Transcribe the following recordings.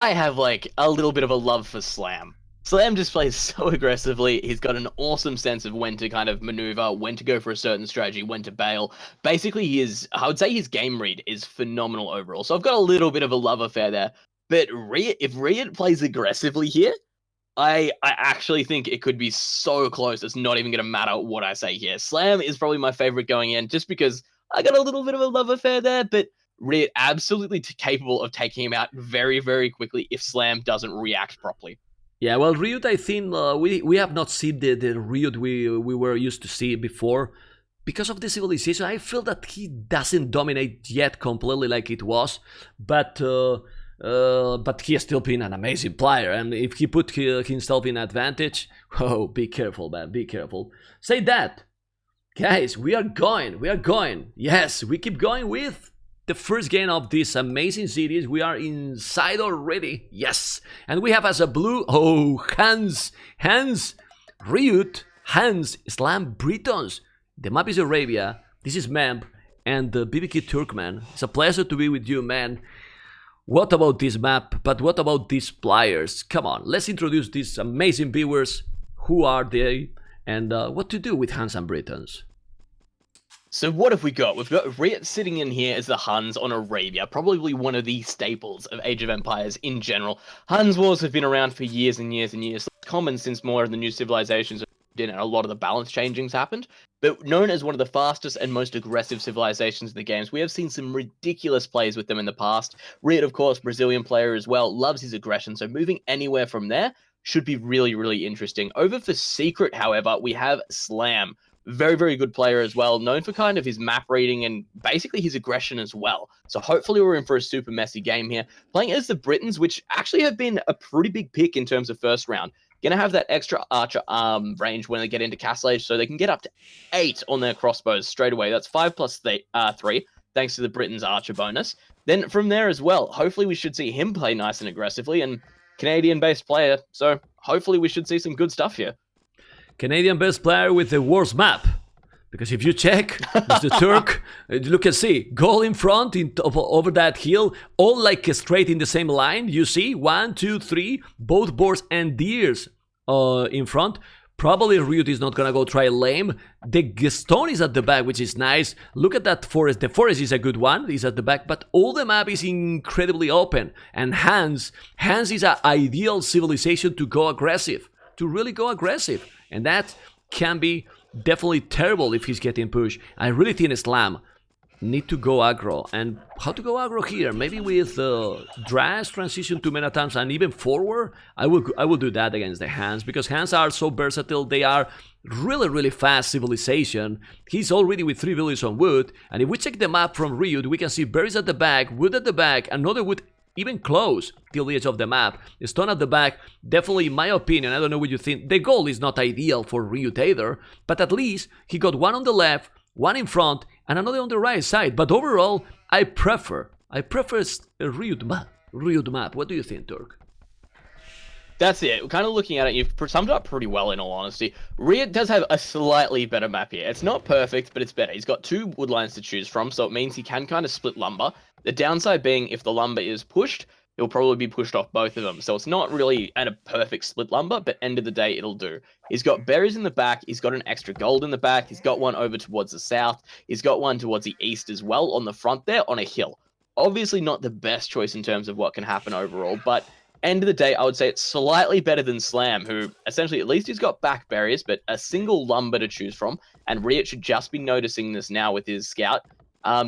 I have like a little bit of a love for Slam. Slam just plays so aggressively. He's got an awesome sense of when to kind of maneuver, when to go for a certain strategy, when to bail. Basically, I would say his game read is phenomenal overall. So I've got a little bit of a love affair there. But if RiuT plays aggressively here, I actually think it could be so close. It's not even going to matter what I say here. Slam is probably my favorite going in just because I got a little bit of a love affair there, but RiuT absolutely capable of taking him out very, very quickly if Slam doesn't react properly. Yeah, well, RiuT, I think we have not seen the RiuT we were used to see before. Because of the civilization, I feel that he doesn't dominate yet completely like it was, but he has still been an amazing player. And if he put himself in advantage, oh, be careful, man, be careful. Say that, guys. We are going. Yes, we keep going with the first game of this amazing series. We are inside already. Yes, and we have as a blue. Oh, Hans, RiuT, Hans, Slam, Britons. The map is Arabia, this is Memp, and the BBQ Turkman. It's a pleasure to be with you, man. What about this map? But what about these players? Come on, let's introduce these amazing viewers. Who are they? And what to do with Huns and Britons? So what have we got? We've got RiuT sitting in here as the Huns on Arabia, probably one of the staples of Age of Empires in general. Huns wars have been around for years and years and years. It's common since more of the new civilizations and a lot of the balance changings happened, but known as one of the fastest and most aggressive civilizations in the games. We have seen some ridiculous plays with them in the past. RiuT, of course, Brazilian player as well, loves his aggression, so moving anywhere from there should be really, really interesting. Over for Secret, however, we have Slam. Very, very good player as well, known for kind of his map reading and basically his aggression as well. So hopefully we're in for a super messy game here. Playing as the Britons, which actually have been a pretty big pick in terms of first round. Going to have that extra archer range when they get into Castle Age, so they can get up to 8 on their crossbows straight away. That's 5 plus 3, thanks to the Britons archer bonus. Then from there as well, hopefully we should see him play nice and aggressively, and Canadian-based player, so hopefully we should see some good stuff here. Canadian-based player with the worst map. Because if you check, it's the Turk, look and see, goal in front over that hill, all like straight in the same line. You see, 1, 2, 3, both boars and deers in front. Probably RiuT is not gonna go try lame. The stone is at the back, which is nice. Look at that forest. The forest is a good one. It's at the back, but all the map is incredibly open. And Hans is an ideal civilization to go aggressive, to really go aggressive, and that can be definitely terrible if he's getting pushed. I really think Slam need to go aggro. And how to go aggro here? Maybe with Drash transition to Menatams and even forward. I will do that against the Hands, because Hands are so versatile. They are really, really fast civilization. He's already with 3 villages on wood. And if we check the map from RiuT, we can see berries at the back, wood at the back, another wood even close till the edge of the map. Stone at the back, definitely in my opinion, I don't know what you think, the goal is not ideal for RiuT either, but at least he got one on the left, one in front, and another on the right side. But overall, I prefer a RiuT map. What do you think, Turk? That's it. Kind of looking at it, you've summed it up pretty well, in all honesty. RiuT does have a slightly better map here. It's not perfect, but it's better. He's got 2 woodlines to choose from, so it means he can kind of split lumber. The downside being, if the lumber is pushed, he'll probably be pushed off both of them. So it's not really a perfect split lumber, but end of the day, it'll do. He's got berries in the back. He's got an extra gold in the back. He's got one over towards the south. He's got one towards the east as well on the front there on a hill. Obviously not the best choice in terms of what can happen overall, but end of the day, I would say it's slightly better than Slam, who essentially, at least he's got back barriers, but a single lumber to choose from, and RiuT should just be noticing this now with his scout.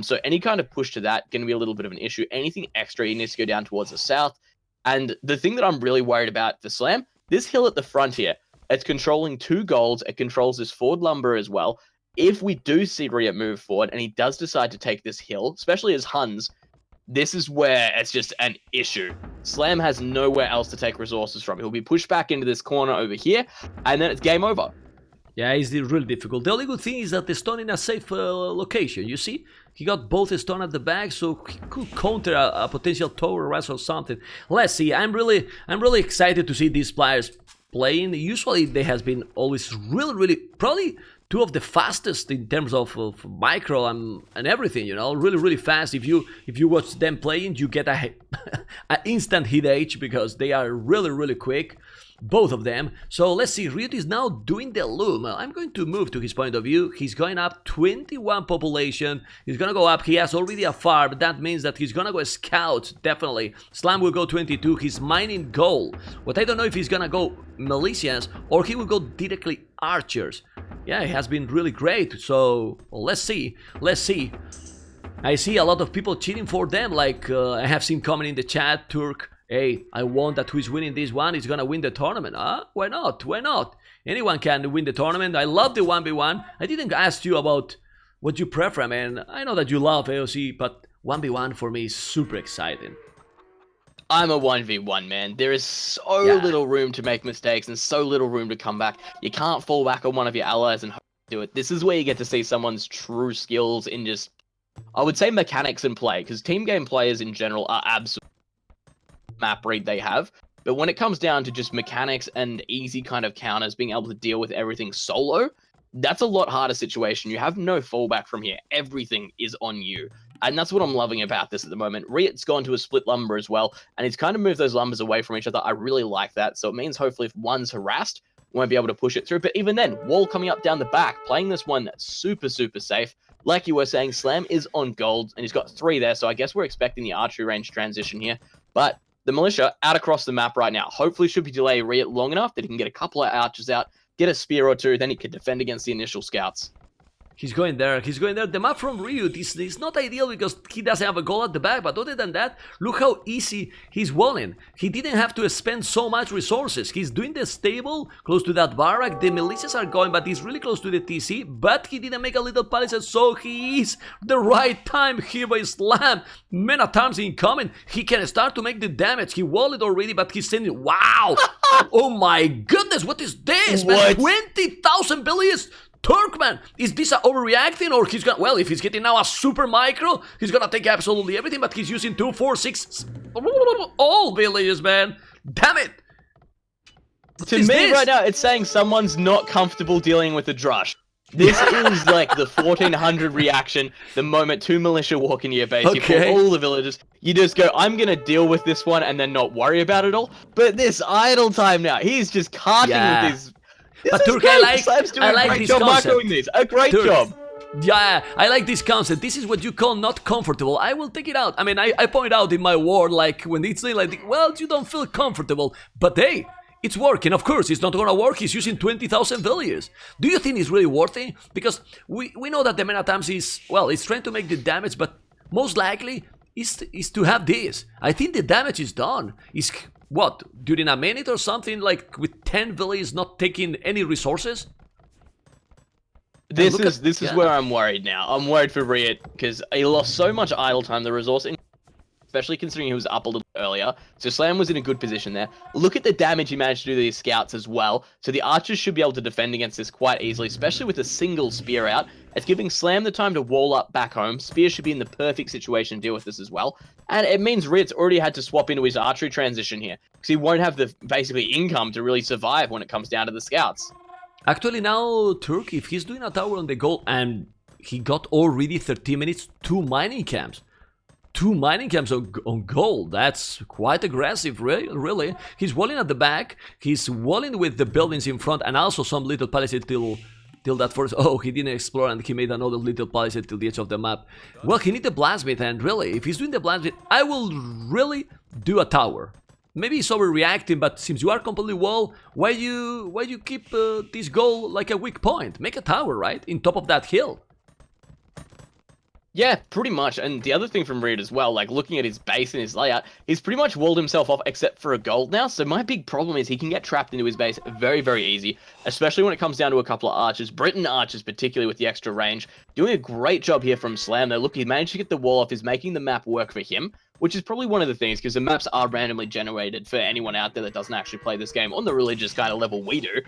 So any kind of push to that, going to be a little bit of an issue. Anything extra, he needs to go down towards the south. And the thing that I'm really worried about for Slam, this hill at the front here, it's controlling 2 golds, it controls this forward lumber as well. If we do see RiuT move forward, and he does decide to take this hill, especially as Huns, this is where it's just an issue. Slam has nowhere else to take resources from. He'll be pushed back into this corner over here, and then it's game over. Yeah, it's really difficult. The only good thing is that the stone in a safe location, you see? He got both the stone at the back, so he could counter a potential tower rush or something. Let's see, I'm really excited to see these players playing. Usually they has been always really, probably two of the fastest in terms of micro and everything, you know, really fast. If you watch them playing, you get a instant hit H because they are really quick, both of them. So let's see, RiuT is now doing the loom. I'm going to move to his point of view. He's going up 21 population. He's gonna go up. He has already a farm. That means that he's gonna go scout, definitely. Slam will go 22. He's mining gold. What I don't know if he's gonna go militias or he will go directly archers. Yeah, it has been really great. So well, let's see. I see a lot of people cheating for them. Like I have seen comment in the chat, Turk. Hey, I want that who's winning this one is gonna win the tournament. Why not? Why not? Anyone can win the tournament. I love the 1v1. I didn't ask you about what you prefer, man. I know that you love AOC, but 1v1 for me is super exciting. I'm a 1v1, man. There is so little room to make mistakes and so little room to come back. You can't fall back on one of your allies and hope to do it. This is where you get to see someone's true skills in just, I would say, mechanics and play, because team game players in general are absolutely map read they have, but when it comes down to just mechanics and easy kind of counters, being able to deal with everything solo, that's a lot harder situation. You have no fallback from here. Everything is on you, and that's what I'm loving about this at the moment. RiuT's gone to a split lumber as well, and he's kind of moved those lumbers away from each other. I really like that, so it means hopefully if one's harassed, won't be able to push it through, but even then, wall coming up down the back, playing this one super safe. Like you were saying, Slam is on gold, and he's got 3 there, so I guess we're expecting the archery range transition here, but the militia out across the map right now. Hopefully should be delay RiuT long enough that he can get a couple of archers out, get a spear or 2, then he can defend against the initial scouts. He's going there. The map from RiuT is not ideal because he doesn't have a goal at the back, but other than that, look how easy he's walling. He didn't have to spend so much resources. He's doing the stable close to that barrack. The militias are going, but he's really close to the TC, but he didn't make a little palisade, so he is the right time here by Slam. Men at arms incoming. He can start to make the damage. He walled it already, but he's sending. Wow! Oh my goodness, what is this, man? 20,000 billions. Turkman, is this a overreacting, or he's gonna, well, if he's getting now a super micro, he's gonna take absolutely everything, but he's using 2, 4, 6, all villages, man. Damn it. To me right now, it's saying someone's not comfortable dealing with the drush. This is like the 1400 reaction the moment 2 militia walk into your base. You pull all the villagers, you just go, I'm gonna deal with this one and then not worry about it all. But this idle time now, he's just carting with his... But Turk, I like this concept. A great job. Yeah, I like this concept. This is what you call not comfortable. I will take it out. I mean, I point out in my word, like, when it's like, well, you don't feel comfortable. But hey, it's working. Of course, it's not gonna work. He's using 20,000 values. Do you think it's really worth it? Because we know that the man at times is, well, it's trying to make the damage, but most likely is to have this. I think the damage is done. Is what, during a minute or something, like with 10 villages not taking any resources? This is where I'm worried now. I'm worried for RiuT because he lost so much idle time, the resourcing, especially considering he was up a little earlier. So Slam was in a good position there. Look at the damage he managed to do to these scouts as well. So the archers should be able to defend against this quite easily, especially with a single spear out. It's giving Slam the time to wall up back home. Spear should be in the perfect situation to deal with this as well. And it means RiuT's already had to swap into his archery transition here, because he won't have the basically income to really survive when it comes down to the scouts. Actually now, Turk, if he's doing a tower on the gold, and he got already 13 minutes, 2 mining camps. 2 mining camps on gold. That's quite aggressive, really. He's walling at the back, he's walling with the buildings in front, and also some little palisade till that first... Oh, he didn't explore and he made another little palisade till the edge of the map. Well, he needs the blacksmith, and really, if he's doing the blacksmith, I will really do a tower. Maybe he's overreacting, but since you are completely wall, why you keep this goal like a weak point? Make a tower, right? In top of that hill. Yeah, pretty much. And the other thing from RiuT as well, like looking at his base and his layout, he's pretty much walled himself off except for a gold now. So my big problem is he can get trapped into his base very, very easy, especially when it comes down to a couple of archers. Britain archers, particularly with the extra range, doing a great job here from Slam. Though, look, he managed to get the wall off, is making the map work for him, which is probably one of the things, because the maps are randomly generated for anyone out there that doesn't actually play this game on the religious kind of level we do.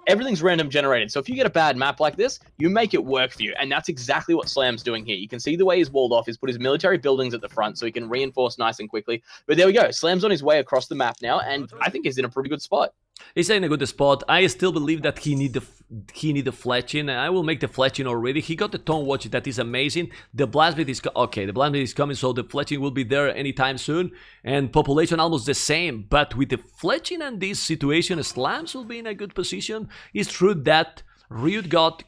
Everything's random generated, so if you get a bad map like this, you make it work for you, and that's exactly what Slam's doing here. You can see the way he's walled off, he's put his military buildings at the front so he can reinforce nice and quickly. But there we go, Slam's on his way across the map now, and I think he's in a pretty good spot. He's in a good spot. I still believe that he need the fletching. I will make the fletching already. He got the Tone Watch, that is amazing. The Blastblade is okay. The Blastblade is coming, so the fletching will be there anytime soon. And population almost the same. But with the fletching and this situation, Slams will be in a good position. It's true that RiuT got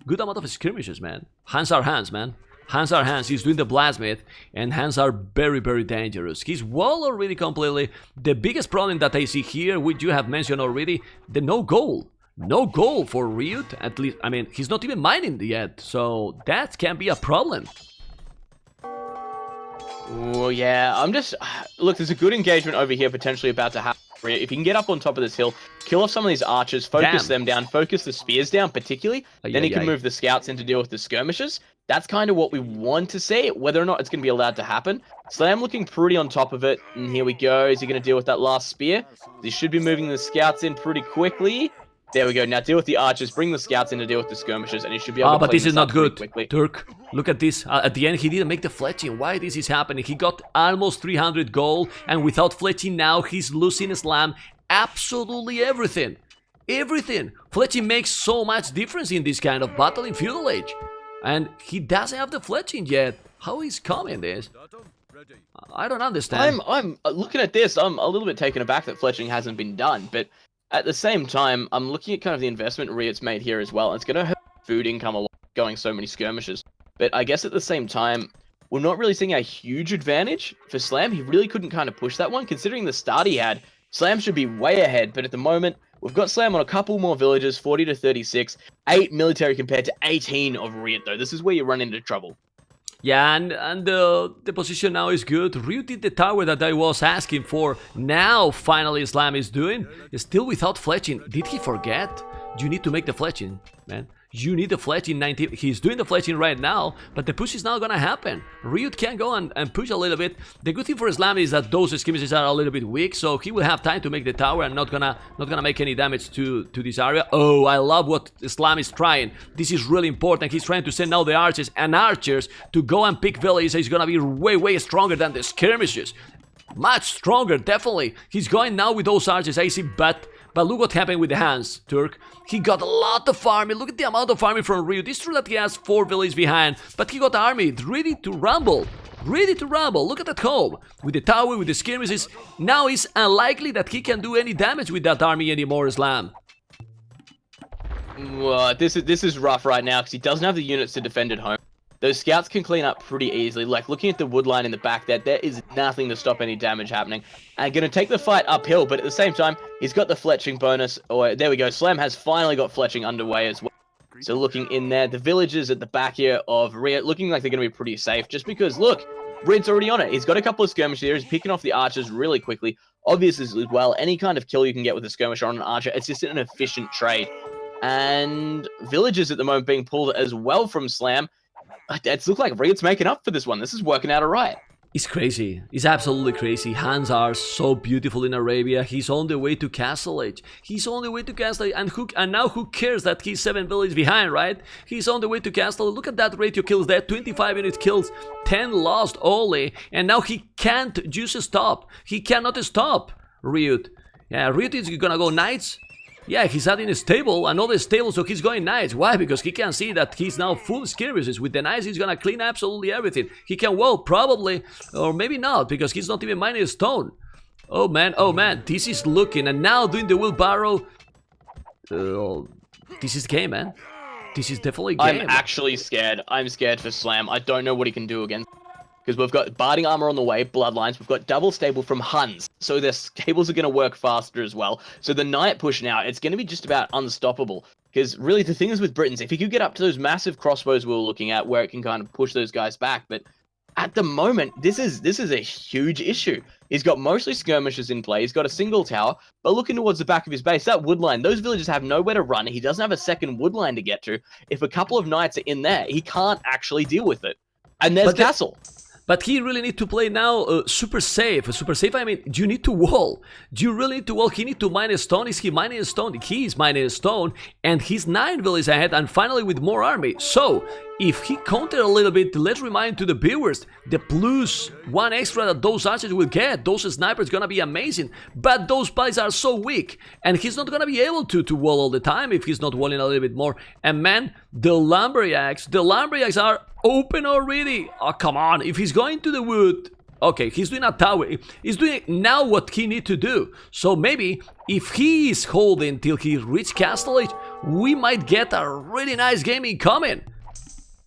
good amount of skirmishes, man. Hands are hands, man. Hands are hands. He's doing the Blastblade, and hands are very, very dangerous. He's wall already completely. The biggest problem that I see here, which you have mentioned already, the no goal. No goal for RiuT, at least. I mean, he's not even mining yet, so that can be a problem. Oh, yeah, I'm just... Look, there's a good engagement over here potentially about to happen. If you can get up on top of this hill, kill off some of these archers, focus them down, focus the spears down particularly, then he can move the scouts in to deal with the skirmishes. That's kind of what we want to see. Whether or not it's going to be allowed to happen, Slam looking pretty on top of it, and here we go. Is he going to deal with that last spear? He should be moving the scouts in pretty quickly. There we go. Now deal with the archers, bring the scouts in to deal with the skirmishes, and he should be able to but this is not good. Quickly. Turk, look at this. At the end, he didn't make the fletching. Why this is happening? He got almost 300 gold, and without fletching now, he's losing Slam absolutely everything. Everything. Fletching makes so much difference in this kind of battle in Feudal Age. And he doesn't have the fletching yet. How is coming this? I don't understand. I'm looking at this, I'm a little bit taken aback that fletching hasn't been done, but at the same time, I'm looking at kind of the investment RiuT's made here as well. It's going to hurt food income a lot, going so many skirmishes. But I guess at the same time, we're not really seeing a huge advantage for Slam. He really couldn't kind of push that one, considering the start he had. Slam should be way ahead, but at the moment, we've got Slam on a couple more villages, 40 to 36, 8 military compared to 18 of RiuT, though. This is where you run into trouble. Yeah, and the position now is good. RiuT did the tower that I was asking for. Now, finally, Slam is doing. Still without fletching. Did he forget? You need to make the fletching, man. You need the fletching 90. He's doing the fletching right now, but the push is not gonna happen. RiuT can go and push a little bit. The good thing for Slam is that those skirmishes are a little bit weak, so he will have time to make the tower and not gonna make any damage to this area. Oh, I love what Slam is trying. This is really important. He's trying to send now the archers to go and pick villages. He's gonna be way stronger than the skirmishes. Much stronger, definitely. He's going now with those archers, I see, but look what happened with the hands, Turk. He got a lot of farming. Look at the amount of farming from RiuT. It's true that he has 4 villages behind, but he got army ready to rumble. Ready to rumble. Look at that home. With the tower, with the skirmishes. Now it's unlikely that he can do any damage with that army anymore, Slam. Well, this is rough right now because he doesn't have the units to defend at home. Those scouts can clean up pretty easily. Like, looking at the wood line in the back there is nothing to stop any damage happening. And going to take the fight uphill, but at the same time, he's got the fletching bonus. Oh, there we go. Slam has finally got fletching underway as well. So looking in there, the villages at the back here of RiuT looking like they're going to be pretty safe. Just because, look, RiuT's already on it. He's got a couple of skirmishes here. He's picking off the archers really quickly. Obviously as well, any kind of kill you can get with a skirmisher on an archer, it's just an efficient trade. And villages at the moment being pulled as well from Slam. It looks like RiuT's making up for this one. This is working out alright. It's crazy. It's absolutely crazy. Hands are so beautiful in Arabia. He's on the way to Castle Age. He's on the way to Castle Age. And now who cares that he's 7 villages behind, right? He's on the way to Castle. Look at that ratio kills there. 25 unit kills. 10 lost only. And now he can't just stop. He cannot stop RiuT. Yeah, RiuT is gonna go knights. Yeah, he's adding a stable, another stable, so he's going knights. Why? Because he can see that he's now full skirmishes. With the knights, he's gonna clean absolutely everything. He can wall, probably, or maybe not, because he's not even mining a stone. Oh man, this is looking, and now doing the wheelbarrow. This is game, man. This is definitely game. I'm actually scared. I'm scared for Slam. I don't know what he can do against. Because we've got barding armor on the way, bloodlines. We've got double stable from Huns. So their stables are going to work faster as well. So the knight push now, it's going to be just about unstoppable. Because really the thing is with Britons, if you could get up to those massive crossbows we were looking at where it can kind of push those guys back. But at the moment, this is a huge issue. He's got mostly skirmishers in play. He's got a single tower. But looking towards the back of his base, that woodline, those villagers have nowhere to run. He doesn't have a second woodline to get to. If a couple of knights are in there, he can't actually deal with it. And there's Castle. But he really need to play now super safe. Super safe, I mean, do you need to wall? Do you really need to wall? He need to mine a stone. Is he mining a stone? He is mining a stone. And he's 9 villages ahead and finally with more army. So, if he countered a little bit, let's remind to the viewers, the +1 extra that those archers will get, those snipers gonna be amazing, but those spies are so weak, and he's not gonna be able to wall all the time if he's not walling a little bit more. And man, the lumberjacks are open already. Oh, come on, if he's going to the wood, okay, he's doing a tower. He's doing now what he need to do. So maybe if he is holding till he reach Castle Age, we might get a really nice game incoming.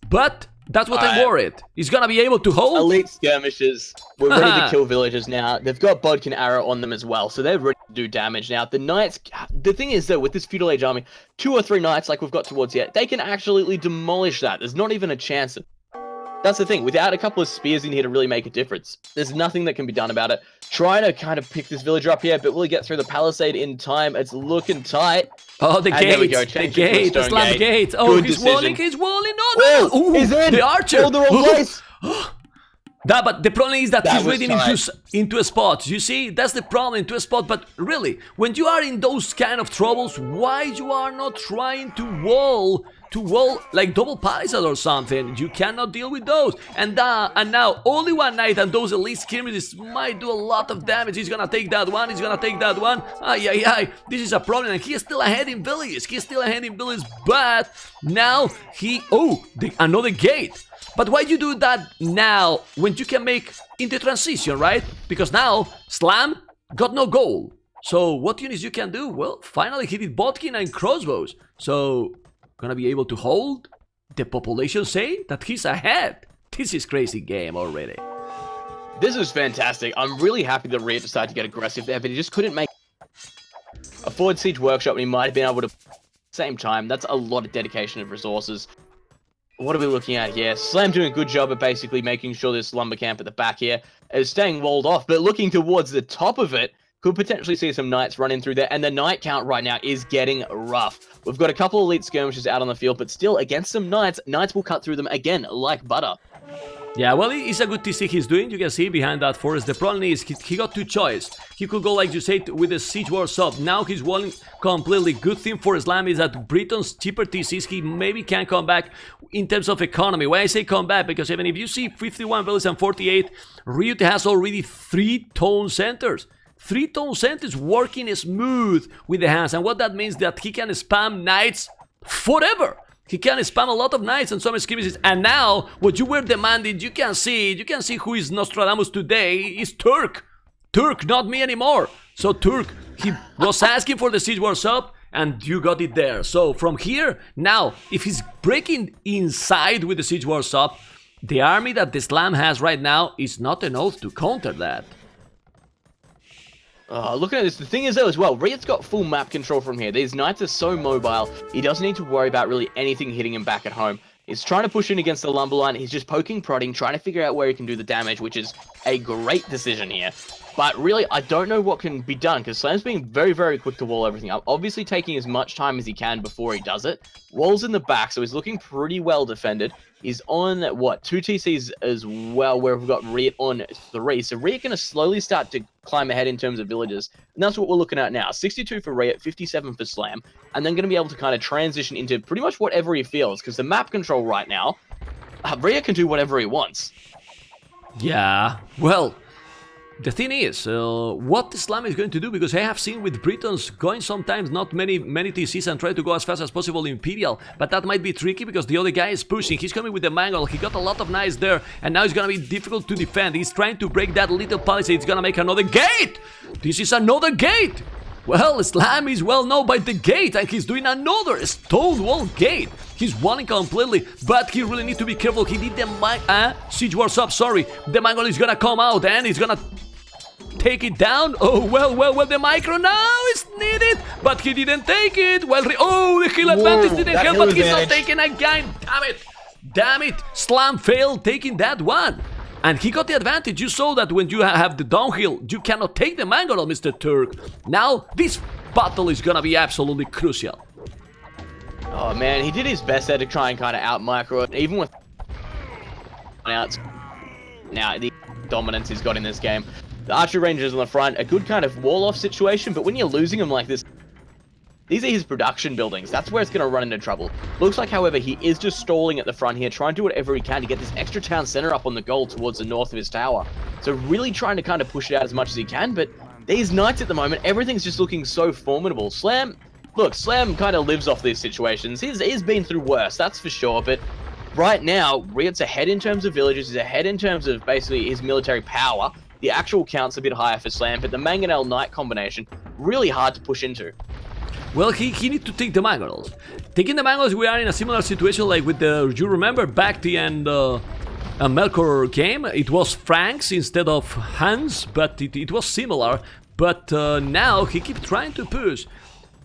But that's what I'm worried. He's gonna be able to hold. Elite skirmishers. We're ready to kill villagers now. They've got Bodkin Arrow on them as well, so they're ready to do damage now. The knights. The thing is though, with this feudal age army, 2 or 3 knights like we've got towards here, they can absolutely demolish that. There's not even a chance. That's the thing. Without a couple of spears in here to really make a difference, there's nothing that can be done about it. Trying to kind of pick this villager up here, but will he get through the palisade in time? It's looking tight. Oh, the gate, the slam gate. Oh, he's walling, no. Ooh, he's in. The archer. Oh, the wrong place. But the problem is that he's reading into a spot. You see, that's the problem, into a spot. But really, when you are in those kind of troubles, why you are not trying to wall like double palisade or something? You cannot deal with those. And now only one knight and those elite skirmishes might do a lot of damage. He's gonna take that one. Ay. This is a problem, and he is still ahead in villages. But now another gate. But why you do that now when you can make in the transition, right? Because now Slam got no goal. So what units you can do? Well, finally he did Bodkin and crossbows. So gonna be able to hold? The population say that he's ahead. This is crazy game already. This is fantastic. I'm really happy that RiuT decided to get aggressive there, but he just couldn't make a forward siege workshop, and he might have been able to same time. That's a lot of dedication of resources. What are we looking at here? Slam doing a good job of basically making sure this lumber camp at the back here is staying walled off, but looking towards the top of it, could potentially see some knights running through there, and the knight count right now is getting rough. We've got a couple of elite skirmishers out on the field, but still, against some knights will cut through them again like butter. Yeah, well, it's a good TC he's doing. You can see behind that forest. The problem is he got 2 choices. He could go, like you said, with the siege war sub. Now he's walling completely. Good thing for Islam is that Britain's cheaper TCs, he maybe can come back in terms of economy. Why I say come back? Because even if you see 51 villages and 48, RiuT has already 3 town centers. 3 town centers working smooth with the hands. And what that means that he can spam knights forever. He can spam a lot of knights and some skirmishes. And now, what you were demanding, you can see who is Nostradamus today is Turk. Turk, not me anymore. So Turk, he was asking for the siege war sub, and you got it there. So from here, now, if he's breaking inside with the siege war sub, the army that the Slam has right now is not enough to counter that. Looking at this, the thing is though as well, RiuT's got full map control from here. These knights are so mobile, he doesn't need to worry about really anything hitting him back at home. He's trying to push in against the lumber line, he's just poking, prodding, trying to figure out where he can do the damage, which is a great decision here. But really, I don't know what can be done, because Slam's being very, very quick to wall everything up. Obviously taking as much time as he can before he does it. Wall's in the back, so he's looking pretty well defended. He's on, what, 2 TCs as well, where we've got RiuT on 3. So RiuT going to slowly start to climb ahead in terms of villages. And that's what we're looking at now. 62 for RiuT, 57 for Slam. And then going to be able to kind of transition into pretty much whatever he feels. Because the map control right now, RiuT can do whatever he wants. Yeah, well, the thing is, what Islam is going to do, because I have seen with Britons going sometimes not many TCs and try to go as fast as possible Imperial, but that might be tricky because the other guy is pushing. He's coming with the mangle, he got a lot of knights there, and now it's gonna be difficult to defend. He's trying to break that little palisade. It's gonna make another gate! This is another gate! Well, Islam is well known by the gate, and he's doing another stone wall gate. He's walling completely, but he really needs to be careful. He did the siege war sub, sorry. The mangle is gonna come out, and he's gonna take it down. Oh, well, the micro now is needed, but he didn't take it. Well, the hill advantage didn't help, but he's not taking again. Damn it, Slam failed taking that one. And he got the advantage. You saw that when you have the downhill, you cannot take the mangle, Mr. Turk. Now, this battle is gonna be absolutely crucial. Oh man, he did his best there to try and kind of out-micro it, even with outs. Now, the dominance he's got in this game. The archer rangers on the front, a good kind of wall-off situation, but when you're losing them like this, These are his production buildings. That's where it's going to run into trouble. Looks like, however, he is just stalling at the front here, trying to do whatever he can to get this extra town center up on the goal towards the north of his tower. So really trying to kind of push it out as much as he can, but these knights at the moment, everything's just looking so formidable. Slam kind of lives off these situations. He's been through worse, that's for sure, but right now, RiuT's ahead in terms of villages, he's ahead in terms of basically his military power. The actual count's a bit higher for Slam, but the Mangonel Knight combination, really hard to push into. Well, he needs to take the Mangonels. Taking the Mangonels, we are in a similar situation like with the, you remember, Bacti and Melkor game? It was Franks instead of Hans, but it was similar. But now he keeps trying to push.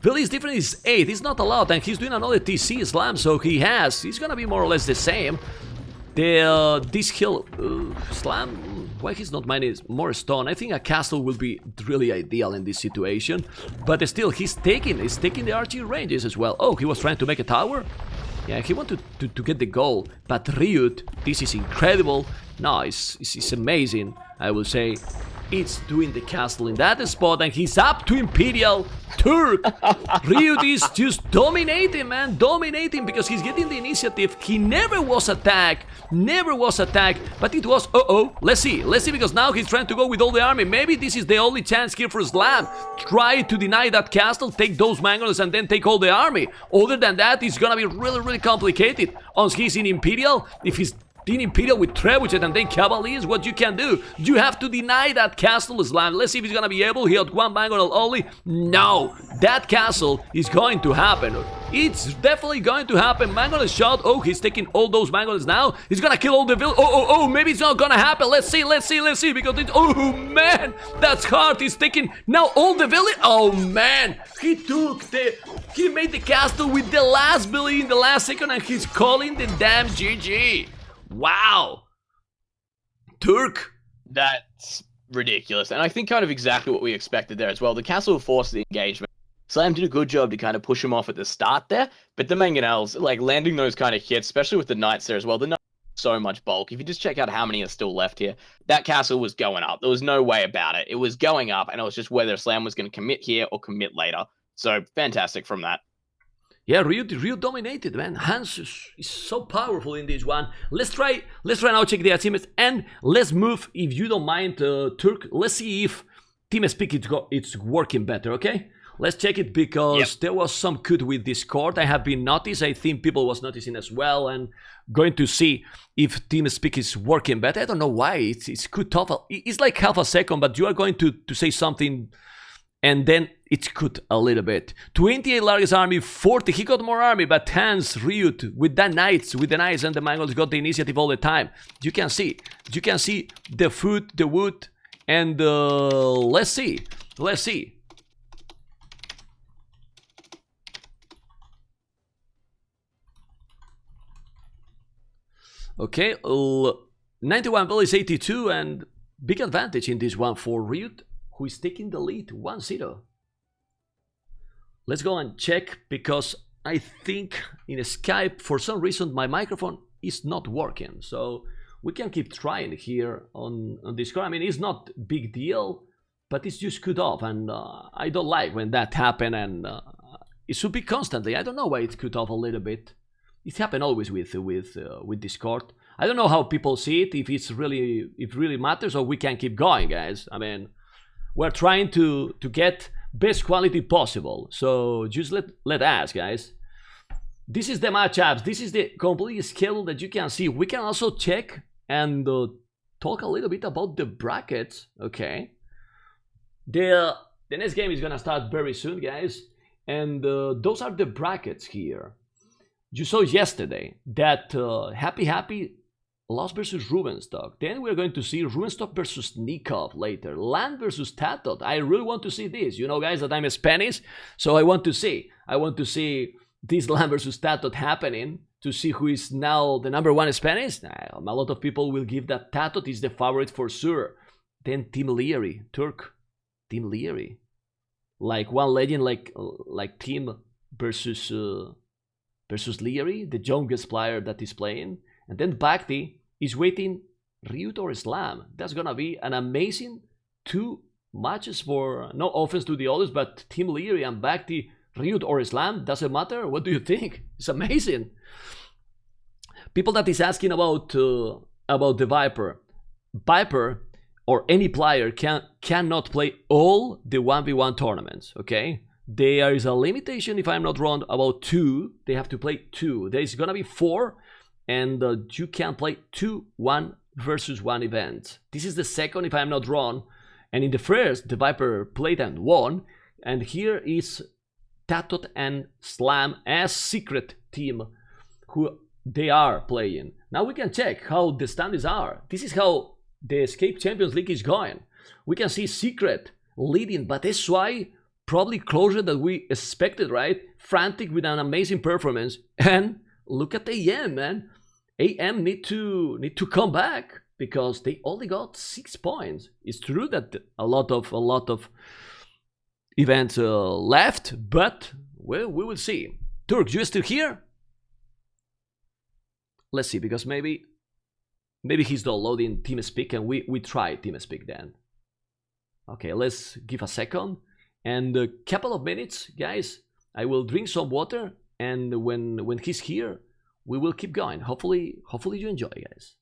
Billy's different is 8, he's not allowed, and he's doing another TC Slam, so he's gonna be more or less the same. This hill Slam, why he's not mining more stone? I think a castle will be really ideal in this situation, but still he's taking the archery ranges as well. Oh, he was trying to make a tower? Yeah, he wanted to get the goal, but RiuT, this is incredible. No, it's amazing, I will say. It's doing the castle in that spot, and he's up to Imperial Turk. RiuT is just dominating, man, dominating, because he's getting the initiative. He never was attacked, but it was, let's see, because now he's trying to go with all the army. Maybe this is the only chance here for Slam. Try to deny that castle, take those Mangonels, and then take all the army. Other than that, it's gonna be really complicated. Once he's in Imperial, if he's in Imperial with Trebuchet and then Cavaliers, what you can do? You have to deny that castle, Slam. Let's see if he's gonna be able. He had one Mangonel only. No, that castle is going to happen. It's definitely going to happen. Mangonel shot. Oh, he's taking all those Mangonels now. He's gonna kill all the village. Oh, maybe it's not gonna happen. Let's see, because it's, oh man, that's hard. He's taking now all the village. Oh man, he made the castle with the last village in the last second, and he's calling the damn GG. Wow. Turk. That's ridiculous. And I think kind of exactly what we expected there as well. The castle forced the engagement. Slam did a good job to kind of push him off at the start there, but the Mangonels, like landing those kind of hits, especially with the Knights there as well, the Knights so much bulk. If you just check out how many are still left here, that castle was going up. There was no way about it. It was going up, and it was just whether Slam was going to commit here or commit later. So fantastic from that. Yeah, RiuT dominated, man. Hans is so powerful in this one. Let's try now check the achievements, and let's move, if you don't mind, Turk. Let's see if TeamSpeak it's working better, okay? Let's check it, because there was some cut with Discord. I have been noticed. I think people was noticing as well, and going to see if TeamSpeak is working better. I don't know why. It's cut off. It's like half a second, but you are going to say something, and then it's cut a little bit. 28 largest army, 40. He got more army, but Hans, RiuT, with the Knights and the Mongols got the initiative all the time. You can see the food, the wood, and let's see. Okay, 91 is 82, and big advantage in this one for RiuT, who is taking the lead 1-0. Let's go and check, because I think in Skype, for some reason, my microphone is not working. So we can keep trying here on Discord. I mean, it's not big deal, but it's just cut off, and I don't like when that happen, and it should be constantly. I don't know why it's cut off a little bit. It happens always with Discord. I don't know how people see it, if it really matters, or we can keep going, guys. I mean, we're trying to get best quality possible, so just let us, guys. This is the matchups. This is the complete schedule that you can see. We can also check and talk a little bit about the brackets. Okay, the next game is gonna start very soon, guys, and those are the brackets here. You saw yesterday that Happy lost versus Rubenstock. Then we're going to see Rubenstock versus Nikov later. Land versus Tatot. I really want to see this. You know, guys, that I'm Spanish, so I want to see this Land versus Tatot happening, to see who is now the #1 Spanish. A lot of people will give that Tatot is the favorite for sure. Then Team Leary, Turk, Team Leary, like one legend, like Team versus Leary, the youngest player that is playing. And then Bhakti is waiting RiuT or Slam. That's gonna be an amazing 2 matches for, no offense to the others, but Team Leary and Bhakti RiuT or Islam, doesn't matter. What do you think? It's amazing. People that is asking about the Viper. Viper or any player cannot play all the 1v1 tournaments, okay? There is a limitation, if I'm not wrong, about 2. They have to play 2. There's gonna be 4, and you can play 2 1 versus 1 events. This is the second, if I'm not wrong, and in the first, the Viper played and won, and here is Tatot and Slam as secret team who they are playing. Now we can check how the standings are. This is how the Escape Champions League is going. We can see Secret leading, but SY probably closer than we expected, right? Frantic with an amazing performance, and look at AM, man. AM need to come back because they only got 6 points. It's true that a lot of events left, but well, we will see. Turk, you still here? Let's see, because maybe he's downloading TeamSpeak, and we try TeamSpeak then. Okay, let's give a second and a couple of minutes, guys. I will drink some water, and when he's here, we will keep going. Hopefully you enjoy, guys.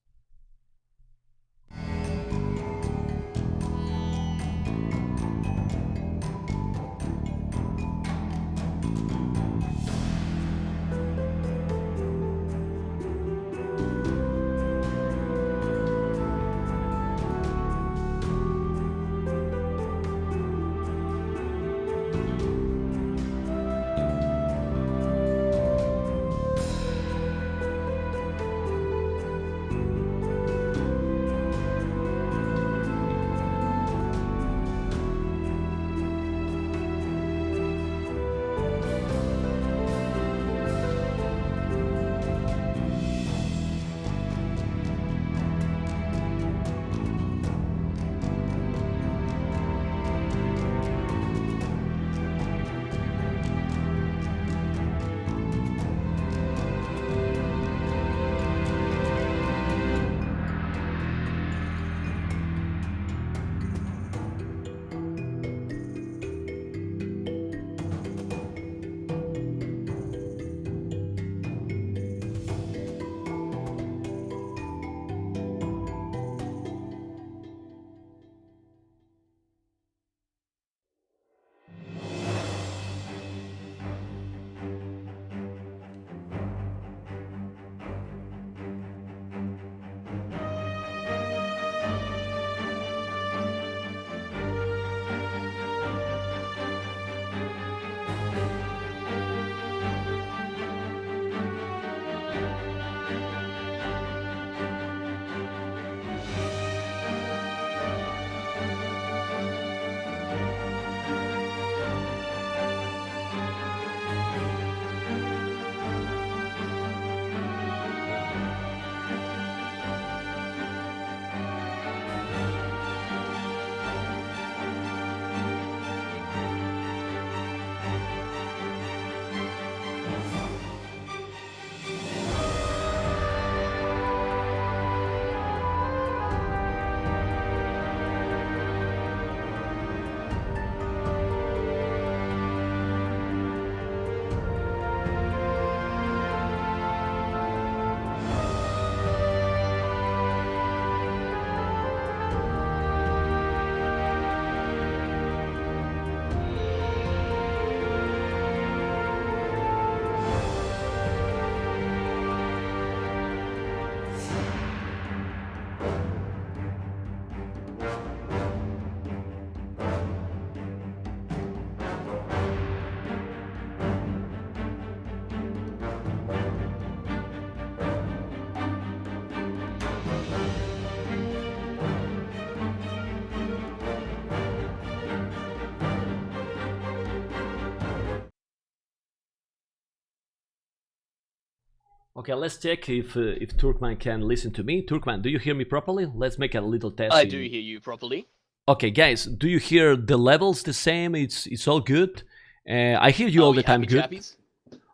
Okay, let's check if Turkman can listen to me. Turkman, do you hear me properly? Let's make a little test. I do hear you properly. Okay, guys, do you hear the levels the same? It's all good. I hear you all the time good. Chappies?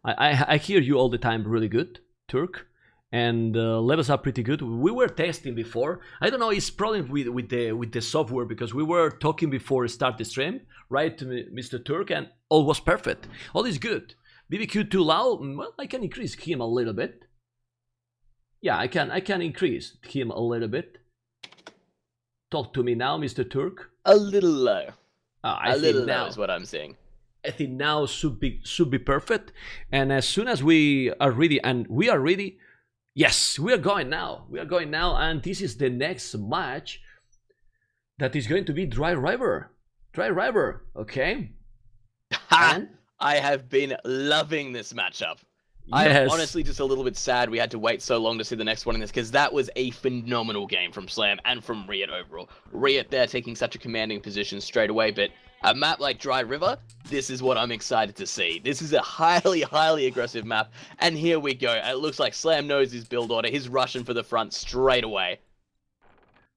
I hear you all the time really good, Turk. and levels are pretty good. We were testing before. I don't know, it's problem with the software, because we were talking before start the stream, right, Mr. Turk, and all was perfect. All is good. BBQ too loud? Well, I can increase him a little bit. Yeah, I can increase him a little bit. Talk to me now, Mr. Turk. A little low. A little low low is what I'm saying. I think now should be perfect. And as soon as we are ready, and we are ready, yes, we are going now. We are going now, and this is the next match that is going to be Dry River. Dry River, okay? And I have been loving this matchup. Yes. I'm honestly just a little bit sad we had to wait so long to see the next one in this, because that was a phenomenal game from Slam and from RiuT overall. RiuT there taking such a commanding position straight away, but a map like Dry River, this is what I'm excited to see. This is a highly, highly aggressive map, and here we go. It looks like Slam knows his build order. He's rushing for the front straight away.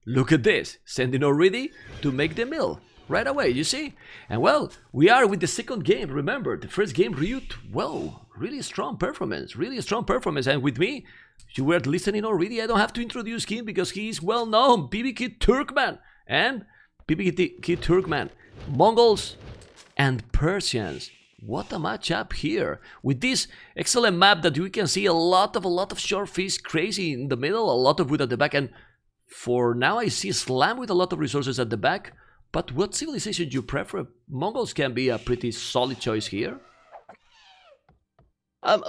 Look at this, sending already to make the mill. Right away, you see? And well, we are with the second game. Remember, the first game, RiuT, well, really strong performance. And with me, you were listening already, I don't have to introduce him because he is well known. BBQ Turkman. And BBQ Turkman, Mongols and Persians. What a matchup here. With this excellent map that we can see a lot of short fish crazy in the middle, a lot of wood at the back. And for now, I see Slam with a lot of resources at the back. But what civilization do you prefer? Mongols can be a pretty solid choice here.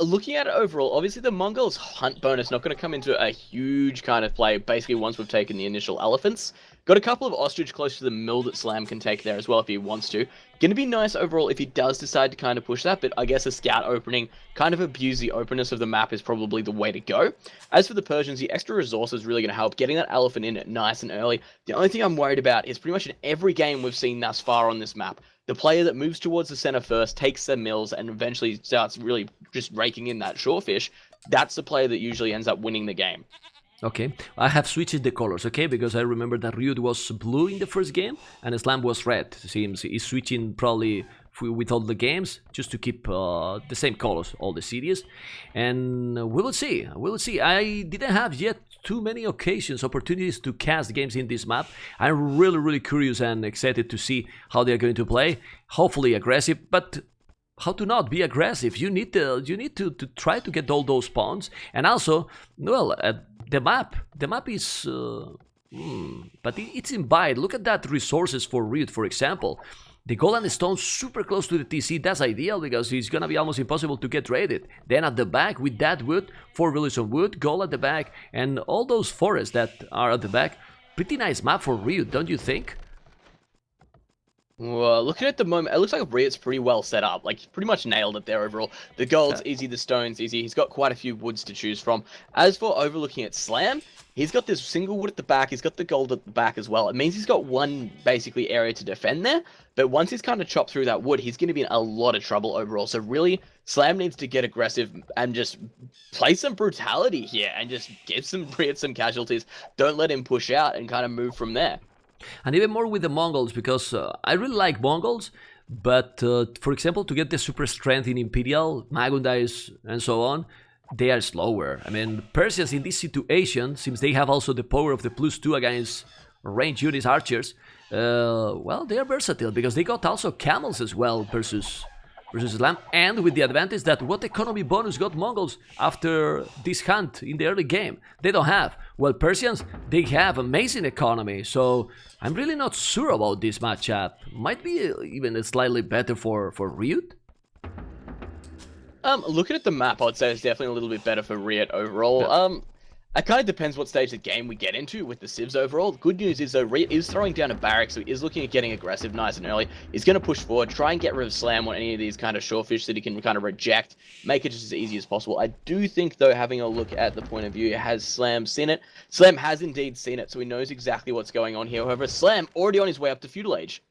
Looking at it overall, obviously the Mongols' hunt bonus not going to come into a huge kind of play, basically once we've taken the initial elephants. Got a couple of ostrich close to the mill that Slam can take there as well if he wants to. Going to be nice overall if he does decide to kind of push that, but I guess a scout opening, kind of abuse the openness of the map is probably the way to go. As for the Persians, the extra resource is really going to help getting that elephant in nice and early. The only thing I'm worried about is pretty much in every game we've seen thus far on this map, the player that moves towards the center first, takes their mills, and eventually starts really just raking in that shorefish, that's the player that usually ends up winning the game. Okay, I have switched the colors, okay, because I remember that RiuT was blue in the first game and Slam was red. Seems he's switching probably with all the games just to keep the same colors, all the series. And we will see. I didn't have yet too many opportunities to cast games in this map. I'm really curious and excited to see how they're going to play. Hopefully aggressive, but how to not be aggressive? You need to try to get all those pawns, and also, well, the map is, but it's in bite. Look at that resources for RiuT, for example. The gold and the stone super close to the TC, that's ideal because it's gonna be almost impossible to get raided. Then at the back with that wood, 4 villages of wood, gold at the back, and all those forests that are at the back. Pretty nice map for RiuT, don't you think? Well, looking at the moment, it looks like RiuT's pretty well set up. Like, pretty much nailed it there overall. The gold's easy, the stone's easy. He's got quite a few woods to choose from. As for overlooking at Slam, he's got this single wood at the back. He's got the gold at the back as well. It means he's got one, basically, area to defend there. But once he's kind of chopped through that wood, he's going to be in a lot of trouble overall. So really, Slam needs to get aggressive and just play some brutality here and just give RiuT some casualties. Don't let him push out and kind of move from there. And even more with the Mongols, because I really like Mongols, but for example, to get the super strength in Imperial, Magundais, and so on, they are slower. I mean, Persians in this situation, since they have also the power of the +2 against range units, archers, well, they are versatile, because they got also camels as well versus Slam, and with the advantage that what economy bonus got Mongols after this hunt in the early game? They don't have. Well, Persians, they have amazing economy, so I'm really not sure about this matchup. Might be even slightly better for RiuT. Looking at the map, I'd say it's definitely a little bit better for RiuT overall. Yeah. It kind of depends what stage of the game we get into with the civs overall. Good news is, though, RiuT is throwing down a barrack, so he is looking at getting aggressive nice and early. He's going to push forward, try and get rid of Slam on any of these kind of shorefish that he can kind of reject, make it just as easy as possible. I do think, though, having a look at the point of view, has Slam seen it? Slam has indeed seen it, so he knows exactly what's going on here. However, Slam already on his way up to Feudal Age.